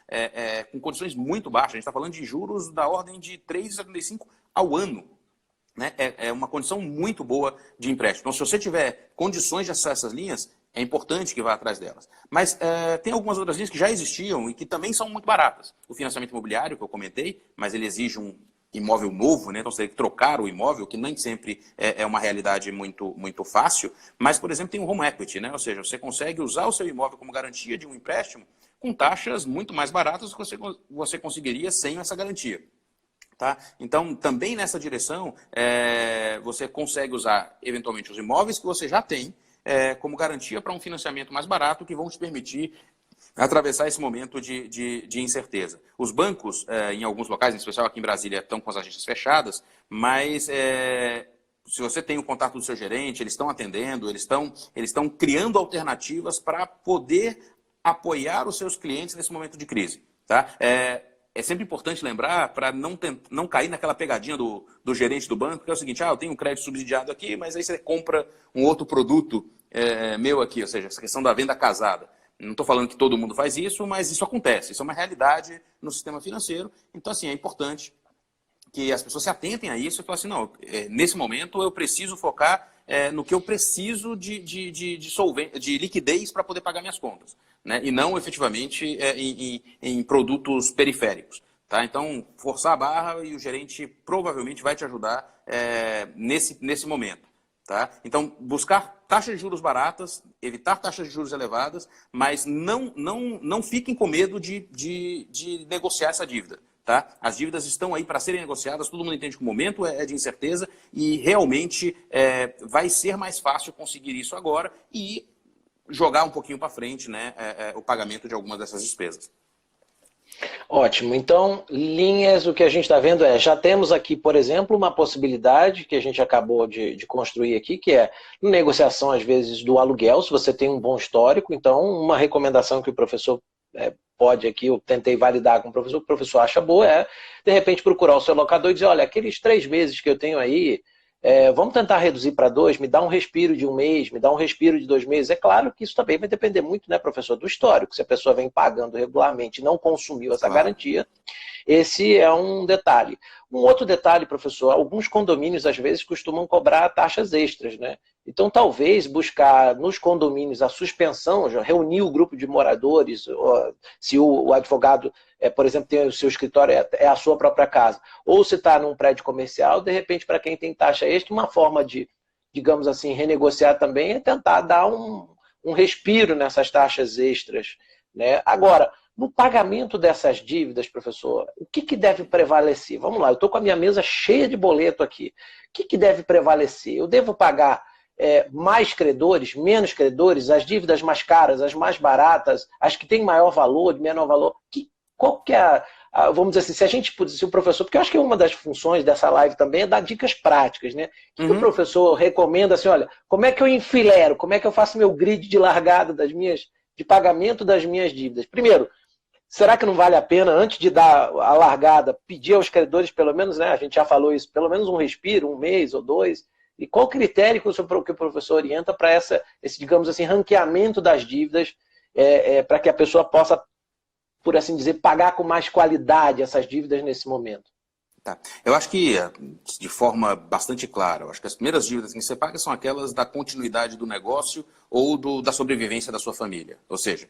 Speaker 2: com condições muito baixas. A gente está falando de juros da ordem de 3,75 ao ano. Né? É uma condição muito boa de empréstimo. Então, se você tiver condições de acessar essas linhas, é importante que vá atrás delas. Mas tem algumas outras linhas que já existiam e que também são muito baratas. O financiamento imobiliário, que eu comentei, mas ele exige um imóvel novo, né? Então você tem que trocar o imóvel, que nem sempre é uma realidade muito, muito fácil, mas, por exemplo, tem o home equity, né? Ou seja, você consegue usar o seu imóvel como garantia de um empréstimo com taxas muito mais baratas do que você conseguiria sem essa garantia. Tá? Então, também nessa direção, você consegue usar, eventualmente, os imóveis que você já tem como garantia para um financiamento mais barato que vão te permitir atravessar esse momento de incerteza. Os bancos, em alguns locais, em especial aqui em Brasília, estão com as agências fechadas, mas se você tem o contato do seu gerente, eles estão atendendo, eles estão criando alternativas para poder apoiar os seus clientes nesse momento de crise. Tá? É sempre importante lembrar para não cair naquela pegadinha do gerente do banco, que é o seguinte, eu tenho um crédito subsidiado aqui, mas aí você compra um outro produto meu aqui, ou seja, essa questão da venda casada. Não estou falando que todo mundo faz isso, mas isso acontece, isso é uma realidade no sistema financeiro. Então, assim, é importante que as pessoas se atentem a isso e falem assim, não, nesse momento eu preciso focar no que eu preciso de liquidez para poder pagar minhas contas, né? E não efetivamente em produtos periféricos. Tá? Então, forçar a barra e o gerente provavelmente vai te ajudar nesse momento. Tá? Então, buscar taxas de juros baratas, evitar taxas de juros elevadas, mas não fiquem com medo de negociar essa dívida. Tá? As dívidas estão aí para serem negociadas, todo mundo entende que o momento é de incerteza e realmente vai ser mais fácil conseguir isso agora e jogar um pouquinho para frente, né, o pagamento de algumas dessas despesas.
Speaker 1: Ótimo. Então, linhas, o que a gente está vendo já temos aqui, por exemplo, uma possibilidade que a gente acabou de construir aqui, que é negociação, às vezes, do aluguel, se você tem um bom histórico. Então, uma recomendação que o professor pode aqui, eu tentei validar com o professor acha boa, de repente, procurar o seu locador e dizer, olha, aqueles 3 meses que eu tenho aí, vamos tentar reduzir para 2, me dá um respiro de 1 mês, me dá um respiro de 2 meses. É claro que isso também vai depender muito, né, professor, do histórico. Se a pessoa vem pagando regularmente e não consumiu essa garantia, esse é um detalhe. Um outro detalhe, professor, alguns condomínios às vezes costumam cobrar taxas extras, né? Então talvez buscar nos condomínios a suspensão, já reunir o grupo de moradores, se o advogado, por exemplo, tem o seu escritório, é a sua própria casa, ou se está num prédio comercial, de repente para quem tem taxa extra, uma forma de, digamos assim, renegociar também é tentar dar um respiro nessas taxas extras, né? Agora, no pagamento dessas dívidas, professor, o que deve prevalecer? Vamos lá, eu estou com a minha mesa cheia de boleto aqui. O que deve prevalecer? Eu devo pagar mais credores, menos credores, as dívidas mais caras, as mais baratas, as que têm maior valor, de menor valor? Qual que é vamos dizer assim, se o professor, porque eu acho que uma das funções dessa live também é dar dicas práticas, né? O que o professor recomenda assim, olha, como é que eu enfilero, como é que eu faço meu grid de largada de pagamento das minhas dívidas? Primeiro, será que não vale a pena, antes de dar a largada, pedir aos credores, pelo menos, né, a gente já falou isso, pelo menos um respiro, 1 mês ou 2? E qual critério que o professor orienta para esse, digamos assim, ranqueamento das dívidas, para que a pessoa possa, por assim dizer, pagar com mais qualidade essas dívidas nesse momento?
Speaker 2: Tá. Eu acho que, de forma bastante clara, eu acho que as primeiras dívidas que você paga são aquelas da continuidade do negócio ou da sobrevivência da sua família. Ou seja,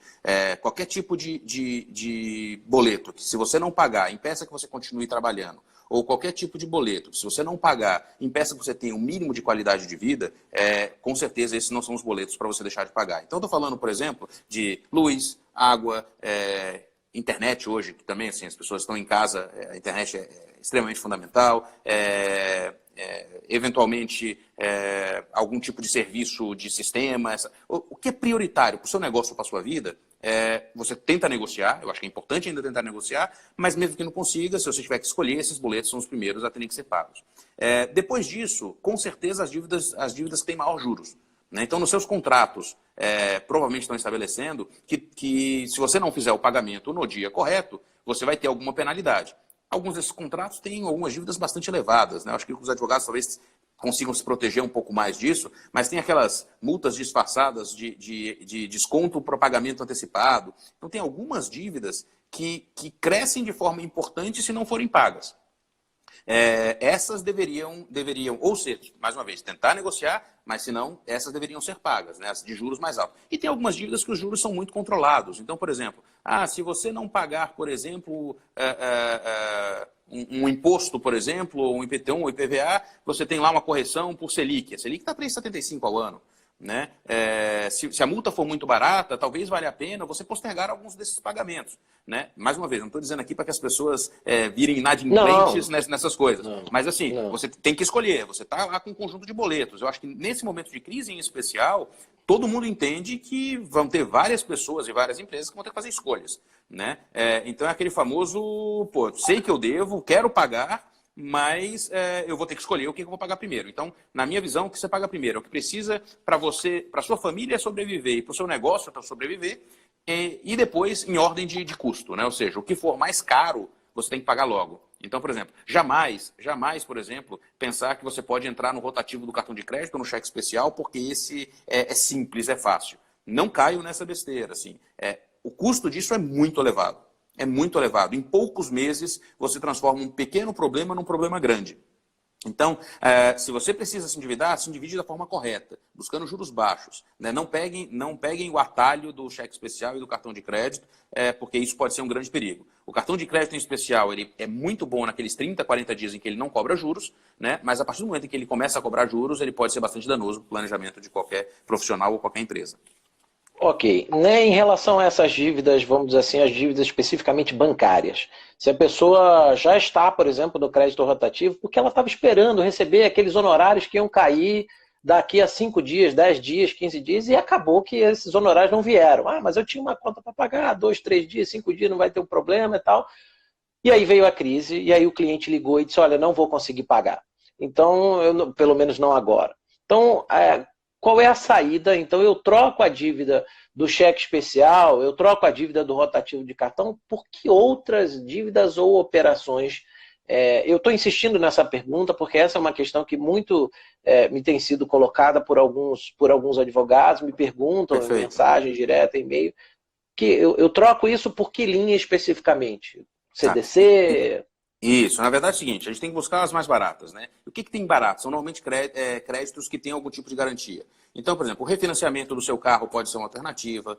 Speaker 2: qualquer tipo de boleto que, se você não pagar, impeça que você continue trabalhando, ou qualquer tipo de boleto que, se você não pagar, impeça que você tenha um mínimo de qualidade de vida, com certeza esses não são os boletos para você deixar de pagar. Então, eu estou falando, por exemplo, de luz, água, internet hoje, que também assim, as pessoas estão em casa, a internet é extremamente fundamental, eventualmente algum tipo de serviço de sistema. O que é prioritário para o seu negócio ou para a sua vida, você tenta negociar, eu acho que é importante ainda tentar negociar, mas mesmo que não consiga, se você tiver que escolher, esses boletos são os primeiros a terem que ser pagos. Depois disso, com certeza as dívidas têm maior juros. Então, nos seus contratos, provavelmente estão estabelecendo que se você não fizer o pagamento no dia correto, você vai ter alguma penalidade. Alguns desses contratos têm algumas dívidas bastante elevadas, né? Acho que os advogados talvez consigam se proteger um pouco mais disso, mas tem aquelas multas disfarçadas de desconto para pagamento antecipado. Então, tem algumas dívidas que crescem de forma importante se não forem pagas. Essas deveriam, ou seja, mais uma vez, tentar negociar, mas se não, essas deveriam ser pagas, né, as de juros mais altos. E tem algumas dívidas que os juros são muito controlados. Então, por exemplo, se você não pagar, por exemplo, um imposto, por exemplo, um IPTU ou IPVA, você tem lá uma correção por Selic. A Selic está 3,75 ao ano. né? Se a multa for muito barata, talvez valha a pena você postergar alguns desses pagamentos, né? Mais uma vez, não estou dizendo aqui para que as pessoas virem inadimplentes nessas coisas, mas assim, você tem que escolher, você está lá com um conjunto de boletos. Eu acho que nesse momento de crise em especial, todo mundo entende que vão ter várias pessoas e várias empresas que vão ter que fazer escolhas, né? Então é aquele famoso, pô, sei que eu devo, quero pagar, mas eu vou ter que escolher o que eu vou pagar primeiro. Então, na minha visão, o que você paga primeiro? É o que precisa para você, para sua família sobreviver e para o seu negócio para sobreviver, e depois em ordem de custo, né? Ou seja, o que for mais caro, você tem que pagar logo. Então, por exemplo, jamais, por exemplo, pensar que você pode entrar no rotativo do cartão de crédito ou no cheque especial, porque esse é simples, é fácil. Não caio nessa besteira, assim. O custo disso é muito elevado. É muito elevado. Em poucos meses, você transforma um pequeno problema num problema grande. Então, se você precisa se endividar, se endivide da forma correta, buscando juros baixos, né? Não peguem o atalho do cheque especial e do cartão de crédito, porque isso pode ser um grande perigo. O cartão de crédito em especial, ele é muito bom naqueles 30, 40 dias em que ele não cobra juros, né? Mas a partir do momento em que ele começa a cobrar juros, ele pode ser bastante danoso para o planejamento de qualquer profissional ou qualquer empresa.
Speaker 1: Ok. Né, em relação a essas dívidas, vamos dizer assim, as dívidas especificamente bancárias. Se a pessoa já está, por exemplo, no crédito rotativo, porque ela estava esperando receber aqueles honorários que iam cair daqui a 5 dias, 10 dias, 15 dias, e acabou que esses honorários não vieram. Ah, mas eu tinha uma conta para pagar, 2, 3 dias, 5 dias, não vai ter um problema e tal. E aí veio a crise, e aí o cliente ligou e disse, olha, não vou conseguir pagar. Então, pelo menos não agora. Então, qual é a saída? Então, eu troco a dívida do cheque especial, eu troco a dívida do rotativo de cartão, por que outras dívidas ou operações? Eu estou insistindo nessa pergunta, porque essa é uma questão que muito me tem sido colocada por alguns advogados, me perguntam em mensagem direta, e-mail, que eu troco isso por que linha especificamente? CDC...
Speaker 2: Isso, na verdade é o seguinte, a gente tem que buscar as mais baratas, né? O que tem barato? São normalmente créditos que têm algum tipo de garantia. Então, por exemplo, o refinanciamento do seu carro pode ser uma alternativa,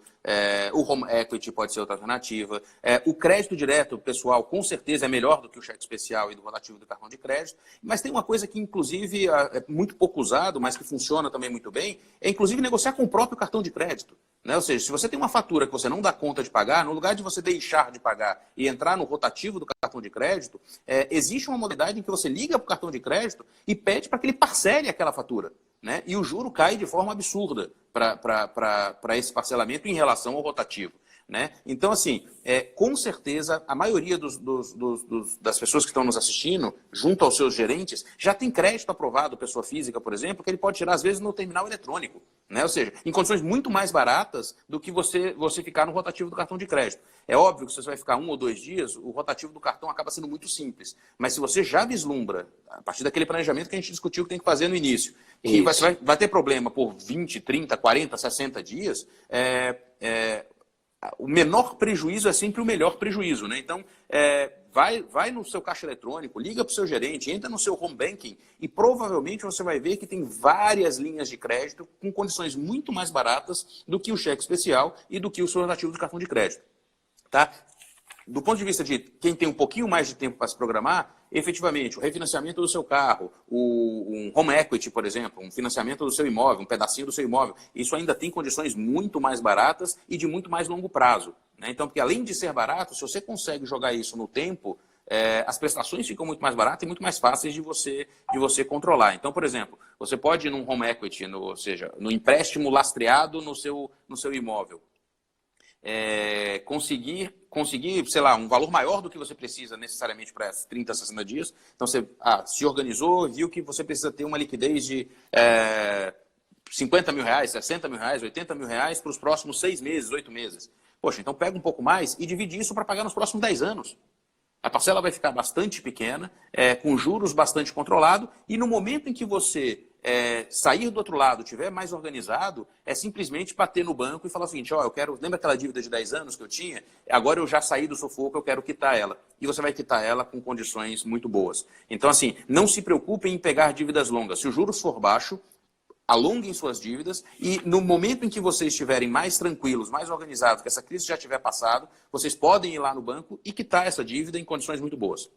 Speaker 2: o home equity pode ser outra alternativa, o crédito direto, pessoal, com certeza é melhor do que o cheque especial e do rotativo do cartão de crédito, mas tem uma coisa que, inclusive, é muito pouco usado, mas que funciona também muito bem, é, inclusive, negociar com o próprio cartão de crédito. Né? Ou seja, se você tem uma fatura que você não dá conta de pagar, no lugar de você deixar de pagar e entrar no rotativo do cartão de crédito, existe uma modalidade em que você liga para o cartão de crédito e pede para que ele parcele aquela fatura. Né? E o juro cai de forma absurda para esse parcelamento em relação ao rotativo. Né? Então, assim, com certeza, a maioria das pessoas que estão nos assistindo, junto aos seus gerentes, já tem crédito aprovado, pessoa física, por exemplo, que ele pode tirar, às vezes, no terminal eletrônico. Né? Ou seja, em condições muito mais baratas do que você ficar no rotativo do cartão de crédito. É óbvio que se você vai ficar 1 ou 2 dias, o rotativo do cartão acaba sendo muito simples. Mas se você já vislumbra, a partir daquele planejamento que a gente discutiu que tem que fazer no início, que você vai ter problema por 20, 30, 40, 60 dias, o menor prejuízo é sempre o melhor prejuízo. Né? Então, vai no seu caixa eletrônico, liga para o seu gerente, entra no seu home banking e provavelmente você vai ver que tem várias linhas de crédito com condições muito mais baratas do que o cheque especial e do que o seu rotativo de cartão de crédito. Tá? Do ponto de vista de quem tem um pouquinho mais de tempo para se programar, efetivamente, o refinanciamento do seu carro, um home equity, por exemplo, um financiamento do seu imóvel, um pedacinho do seu imóvel, isso ainda tem condições muito mais baratas e de muito mais longo prazo. Né? Então, porque além de ser barato, se você consegue jogar isso no tempo, as prestações ficam muito mais baratas e muito mais fáceis de você controlar. Então, por exemplo, você pode ir num home equity, ou seja, no empréstimo lastreado no seu imóvel, conseguir, sei lá, um valor maior do que você precisa necessariamente para 30, 60 dias. Então, você se organizou, viu que você precisa ter uma liquidez de 50 mil reais, 60 mil reais, 80 mil reais para os próximos 6 meses, 8 meses. Poxa, então pega um pouco mais e divide isso para pagar nos próximos 10 anos. A parcela vai ficar bastante pequena, com juros bastante controlados, e no momento em que você sair do outro lado, tiver mais organizado, é simplesmente bater no banco e falar o seguinte, lembra aquela dívida de 10 anos que eu tinha? Agora eu já saí do sufoco, eu quero quitar ela. E você vai quitar ela com condições muito boas. Então, assim, não se preocupem em pegar dívidas longas. Se o juros for baixo, alonguem suas dívidas e no momento em que vocês estiverem mais tranquilos, mais organizados, que essa crise já tiver passado, vocês podem ir lá no banco e quitar essa dívida em condições muito boas.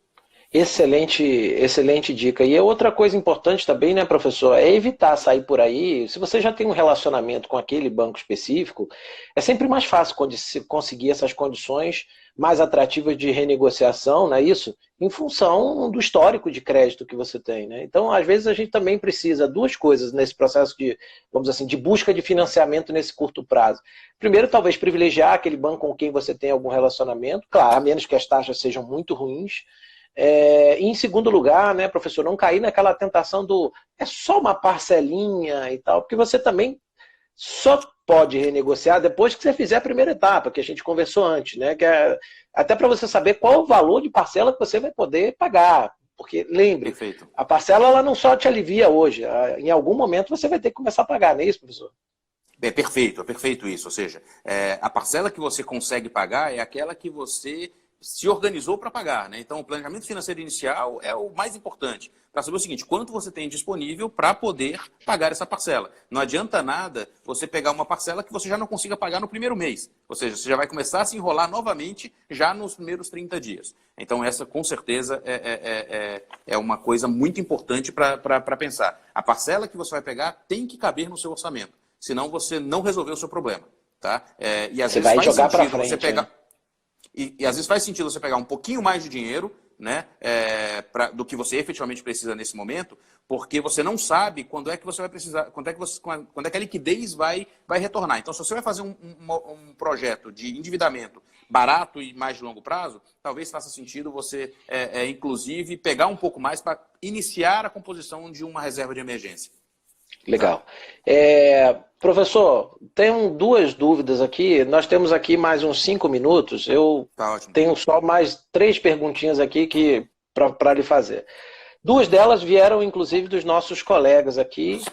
Speaker 1: Excelente dica. E outra coisa importante também, né, professor, é evitar sair por aí. Se você já tem um relacionamento com aquele banco específico, é sempre mais fácil se conseguir essas condições mais atrativas de renegociação, não é isso? Em função do histórico de crédito que você tem, né? Então, às vezes, a gente também precisa duas coisas nesse processo de, vamos dizer assim, de busca de financiamento nesse curto prazo. Primeiro, talvez privilegiar aquele banco com quem você tem algum relacionamento, claro, a menos que as taxas sejam muito ruins. E em segundo lugar, né, professor, não cair naquela tentação do é só uma parcelinha e tal, porque você também só pode renegociar depois que você fizer a primeira etapa, que a gente conversou antes, né? Que é até para você saber qual é o valor de parcela que você vai poder pagar. Porque, lembre,
Speaker 2: Perfeito.
Speaker 1: a parcela ela não só te alivia hoje, em algum momento você vai ter que começar a pagar, não é isso, professor?
Speaker 2: É perfeito isso. Ou seja, a parcela que você consegue pagar é aquela que você se organizou para pagar, né? Então, o planejamento financeiro inicial é o mais importante, para saber o seguinte, quanto você tem disponível para poder pagar essa parcela. Não adianta nada você pegar uma parcela que você já não consiga pagar no primeiro mês. Ou seja, você já vai começar a se enrolar novamente já nos primeiros 30 dias. Então, essa, com certeza, é uma coisa muito importante para pensar. A parcela que você vai pegar tem que caber no seu orçamento, senão você não resolveu o seu problema. Tá? E às
Speaker 1: Você
Speaker 2: vezes
Speaker 1: vai
Speaker 2: faz
Speaker 1: jogar para
Speaker 2: sentido
Speaker 1: frente,
Speaker 2: você pegar...
Speaker 1: né?
Speaker 2: E às vezes faz sentido você pegar um pouquinho mais de dinheiro, né, do que você efetivamente precisa nesse momento, porque você não sabe quando é que você vai precisar, quando é que a liquidez vai retornar. Então, se você vai fazer um projeto de endividamento barato e mais de longo prazo, talvez faça sentido você, inclusive, pegar um pouco mais para iniciar a composição de uma reserva de emergência.
Speaker 1: Legal. Professor, tenho duas dúvidas aqui. Nós temos aqui mais uns 5 minutos. Eu
Speaker 2: Tá ótimo.
Speaker 1: tenho só mais 3 perguntinhas aqui para lhe fazer. Duas delas vieram, inclusive, dos nossos colegas aqui.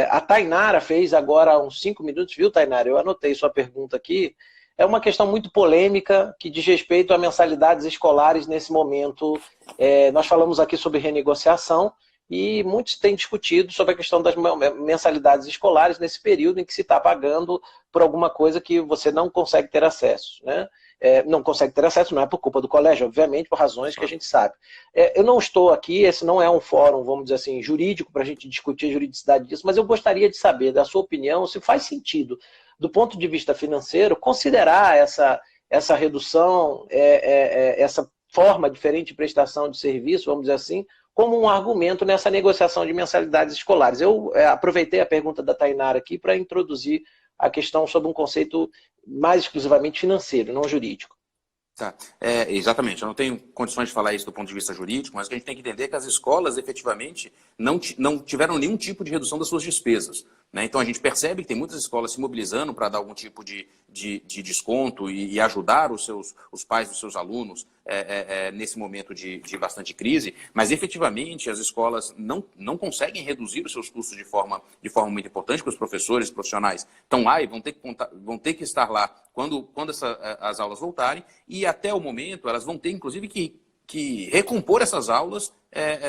Speaker 1: A Tainara fez agora há uns 5 minutos, viu, Tainara? Eu anotei sua pergunta aqui. É uma questão muito polêmica que diz respeito a mensalidades escolares nesse momento. Nós falamos aqui sobre renegociação. E muitos têm discutido sobre a questão das mensalidades escolares nesse período em que se está pagando por alguma coisa que você não consegue ter acesso, né? Não consegue ter acesso, não é por culpa do colégio, obviamente, por razões que a gente sabe. Eu não estou aqui, esse não é um fórum, vamos dizer assim, jurídico para a gente discutir a juridicidade disso, mas eu gostaria de saber, da sua opinião, se faz sentido, do ponto de vista financeiro, considerar essa redução, essa forma diferente de prestação de serviço, vamos dizer assim, como um argumento nessa negociação de mensalidades escolares. Eu aproveitei a pergunta da Tainara aqui para introduzir a questão sobre um conceito mais exclusivamente financeiro, não jurídico.
Speaker 2: Tá. Exatamente, eu não tenho condições de falar isso do ponto de vista jurídico, mas o que a gente tem que entender é que as escolas efetivamente não tiveram nenhum tipo de redução das suas despesas. Né? Então a gente percebe que tem muitas escolas se mobilizando para dar algum tipo de desconto e ajudar os pais dos seus alunos nesse momento de bastante crise, mas efetivamente as escolas não conseguem reduzir os seus custos de forma muito importante, porque os professores, os profissionais estão lá e vão ter que estar lá quando as aulas voltarem, e até o momento elas vão ter inclusive que recompor essas aulas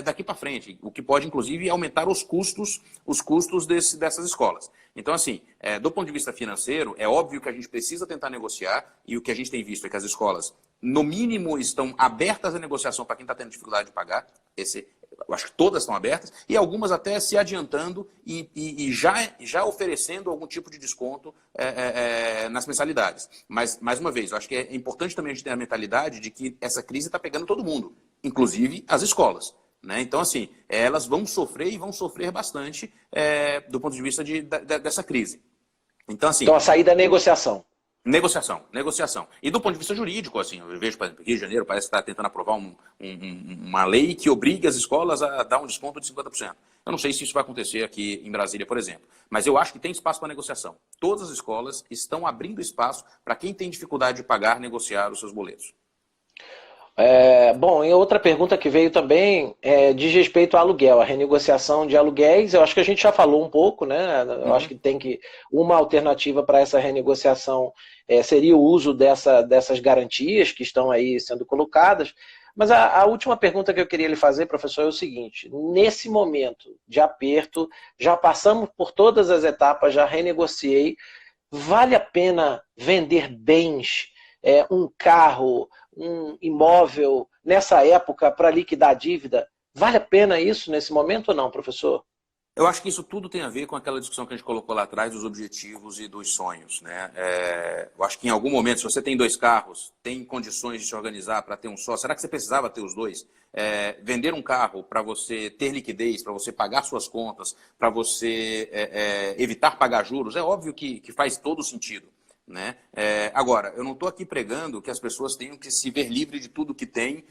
Speaker 2: daqui para frente, o que pode, inclusive, aumentar os custos dessas escolas. Então, assim, do ponto de vista financeiro, é óbvio que a gente precisa tentar negociar, e o que a gente tem visto é que as escolas, no mínimo, estão abertas à negociação para quem está tendo dificuldade de pagar. Eu acho que todas estão abertas, e algumas até se adiantando e já oferecendo algum tipo de desconto nas mensalidades. Mas, mais uma vez, eu acho que é importante também a gente ter a mentalidade de que essa crise está pegando todo mundo, inclusive as escolas. Né? Então, assim, elas vão sofrer e vão sofrer bastante do ponto de vista dessa crise. Então, assim,
Speaker 1: a saída é negociação.
Speaker 2: Negociação. E do ponto de vista jurídico, assim, eu vejo, por exemplo, Rio de Janeiro parece que está tentando aprovar uma lei que obrigue as escolas a dar um desconto de 50%. Eu não sei se isso vai acontecer aqui em Brasília, por exemplo. Mas eu acho que tem espaço para negociação. Todas as escolas estão abrindo espaço para quem tem dificuldade de pagar, negociar os seus boletos.
Speaker 1: Bom, e outra pergunta que veio também diz respeito ao aluguel, a renegociação de aluguéis. Eu acho que a gente já falou um pouco, né? Eu acho que uma alternativa para essa renegociação seria o uso dessas garantias que estão aí sendo colocadas. Mas a última pergunta que eu queria lhe fazer, professor, é o seguinte: nesse momento de aperto, já passamos por todas as etapas, já renegociei, vale a pena vender bens, um carro, um imóvel, nessa época para liquidar a dívida? Vale a pena isso nesse momento ou não, professor?
Speaker 2: Eu acho que isso tudo tem a ver com aquela discussão que a gente colocou lá atrás dos objetivos e dos sonhos, né? Eu acho que em algum momento, se você tem 2 carros, tem condições de se organizar para ter um só, será que você precisava ter os 2? Vender um carro para você ter liquidez, para você pagar suas contas, para você evitar pagar juros, é óbvio que faz todo sentido, né? Agora, eu não estou aqui pregando que as pessoas tenham que se ver livre de tudo que tem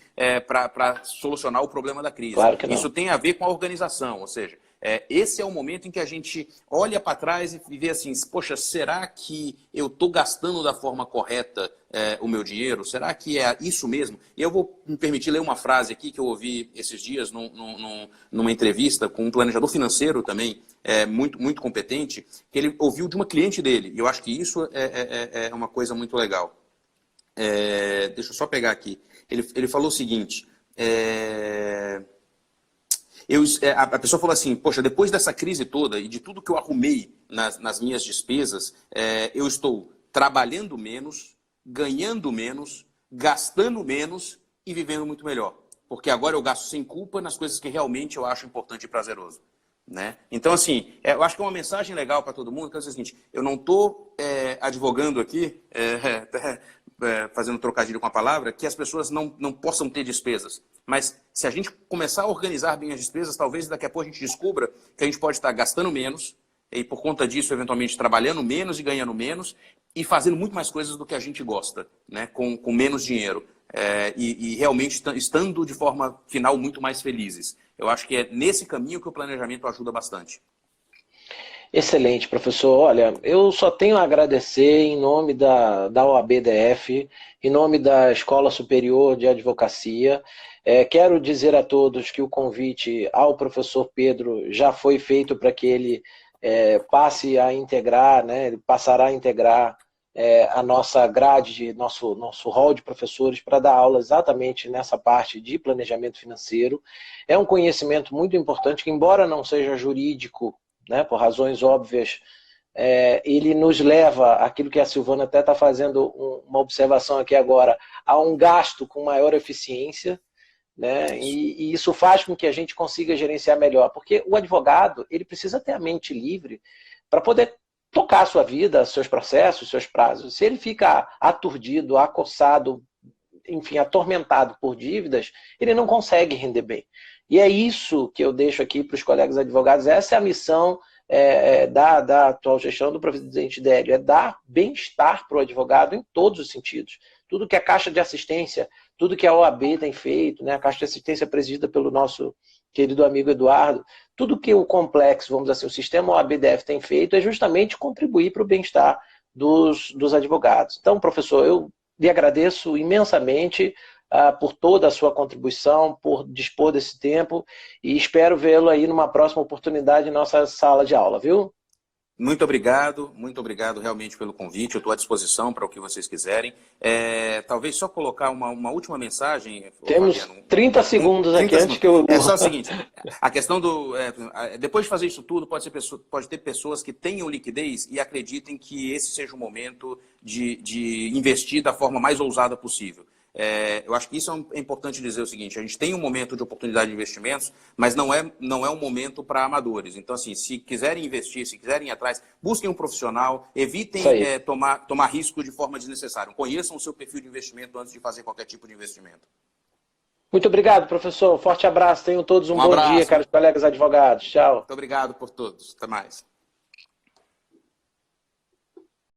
Speaker 2: para solucionar o problema da crise.
Speaker 1: Claro que não.
Speaker 2: Isso tem a ver com a organização, ou seja, esse é o momento em que a gente olha para trás e vê assim, poxa, será que eu estou gastando da forma correta o meu dinheiro? Será que é isso mesmo? E eu vou me permitir ler uma frase aqui que eu ouvi esses dias numa entrevista com um planejador financeiro também, muito, muito competente, que ele ouviu de uma cliente dele. E eu acho que isso é uma coisa muito legal. Deixa eu só pegar aqui. Ele falou o seguinte... a pessoa falou assim, poxa, depois dessa crise toda e de tudo que eu arrumei nas minhas despesas, eu estou trabalhando menos, ganhando menos, gastando menos e vivendo muito melhor. Porque agora eu gasto sem culpa nas coisas que realmente eu acho importante e prazeroso, né? Então, assim, eu acho que é uma mensagem legal para todo mundo, que é o seguinte, eu não estou advogando aqui, fazendo trocadilho com a palavra, que as pessoas não possam ter despesas. Mas se a gente começar a organizar bem as despesas, talvez daqui a pouco a gente descubra que a gente pode estar gastando menos e por conta disso, eventualmente, trabalhando menos e ganhando menos e fazendo muito mais coisas do que a gente gosta, né? Com menos dinheiro e realmente estando de forma final muito mais felizes. Eu acho que é nesse caminho que o planejamento ajuda bastante.
Speaker 1: Excelente, professor. Olha, eu só tenho a agradecer em nome da OAB-DF, em nome da Escola Superior de Advocacia. Quero dizer a todos que o convite ao professor Pedro já foi feito para que ele passe a integrar, né, ele passará a integrar a nossa grade, nosso hall de professores para dar aula exatamente nessa parte de planejamento financeiro. É um conhecimento muito importante que, embora não seja jurídico, né, por razões óbvias, ele nos leva, aquilo que a Silvana até está fazendo uma observação aqui agora, a um gasto com maior eficiência, né, e isso faz com que a gente consiga gerenciar melhor, porque o advogado ele precisa ter a mente livre para poder tocar a sua vida, seus processos, seus prazos. Se ele fica aturdido, acossado, enfim, atormentado por dívidas, ele não consegue render bem. E é isso que eu deixo aqui para os colegas advogados, essa é a missão da atual gestão do presidente Délio, é dar bem-estar para o advogado em todos os sentidos. Tudo que a Caixa de Assistência, tudo que a OAB tem feito, né, a Caixa de Assistência presidida pelo nosso querido amigo Eduardo, tudo que o complexo, vamos dizer assim, o sistema OAB-DF tem feito é justamente contribuir para o bem-estar dos advogados. Então, professor, eu lhe agradeço imensamente por toda a sua contribuição, por dispor desse tempo e espero vê-lo aí numa próxima oportunidade em nossa sala de aula, viu?
Speaker 2: Muito obrigado realmente pelo convite, eu estou à disposição para o que vocês quiserem. Talvez só colocar uma última mensagem.
Speaker 1: Temos
Speaker 2: Fabiano,
Speaker 1: 30 segundos aqui antes que eu...
Speaker 2: É só o seguinte, a questão do... depois de fazer isso tudo, pode ter pessoas que tenham liquidez e acreditem que esse seja o momento de investir da forma mais ousada possível. Eu acho que isso é importante dizer o seguinte, a gente tem um momento de oportunidade de investimentos, mas não é um momento para amadores. Então, assim, se quiserem investir, se quiserem ir atrás, busquem um profissional, evitem tomar risco de forma desnecessária. Conheçam o seu perfil de investimento antes de fazer qualquer tipo de investimento.
Speaker 1: Muito obrigado, professor. Forte abraço. Tenham todos um bom dia, caros colegas advogados. Tchau.
Speaker 2: Muito obrigado por todos. Até mais.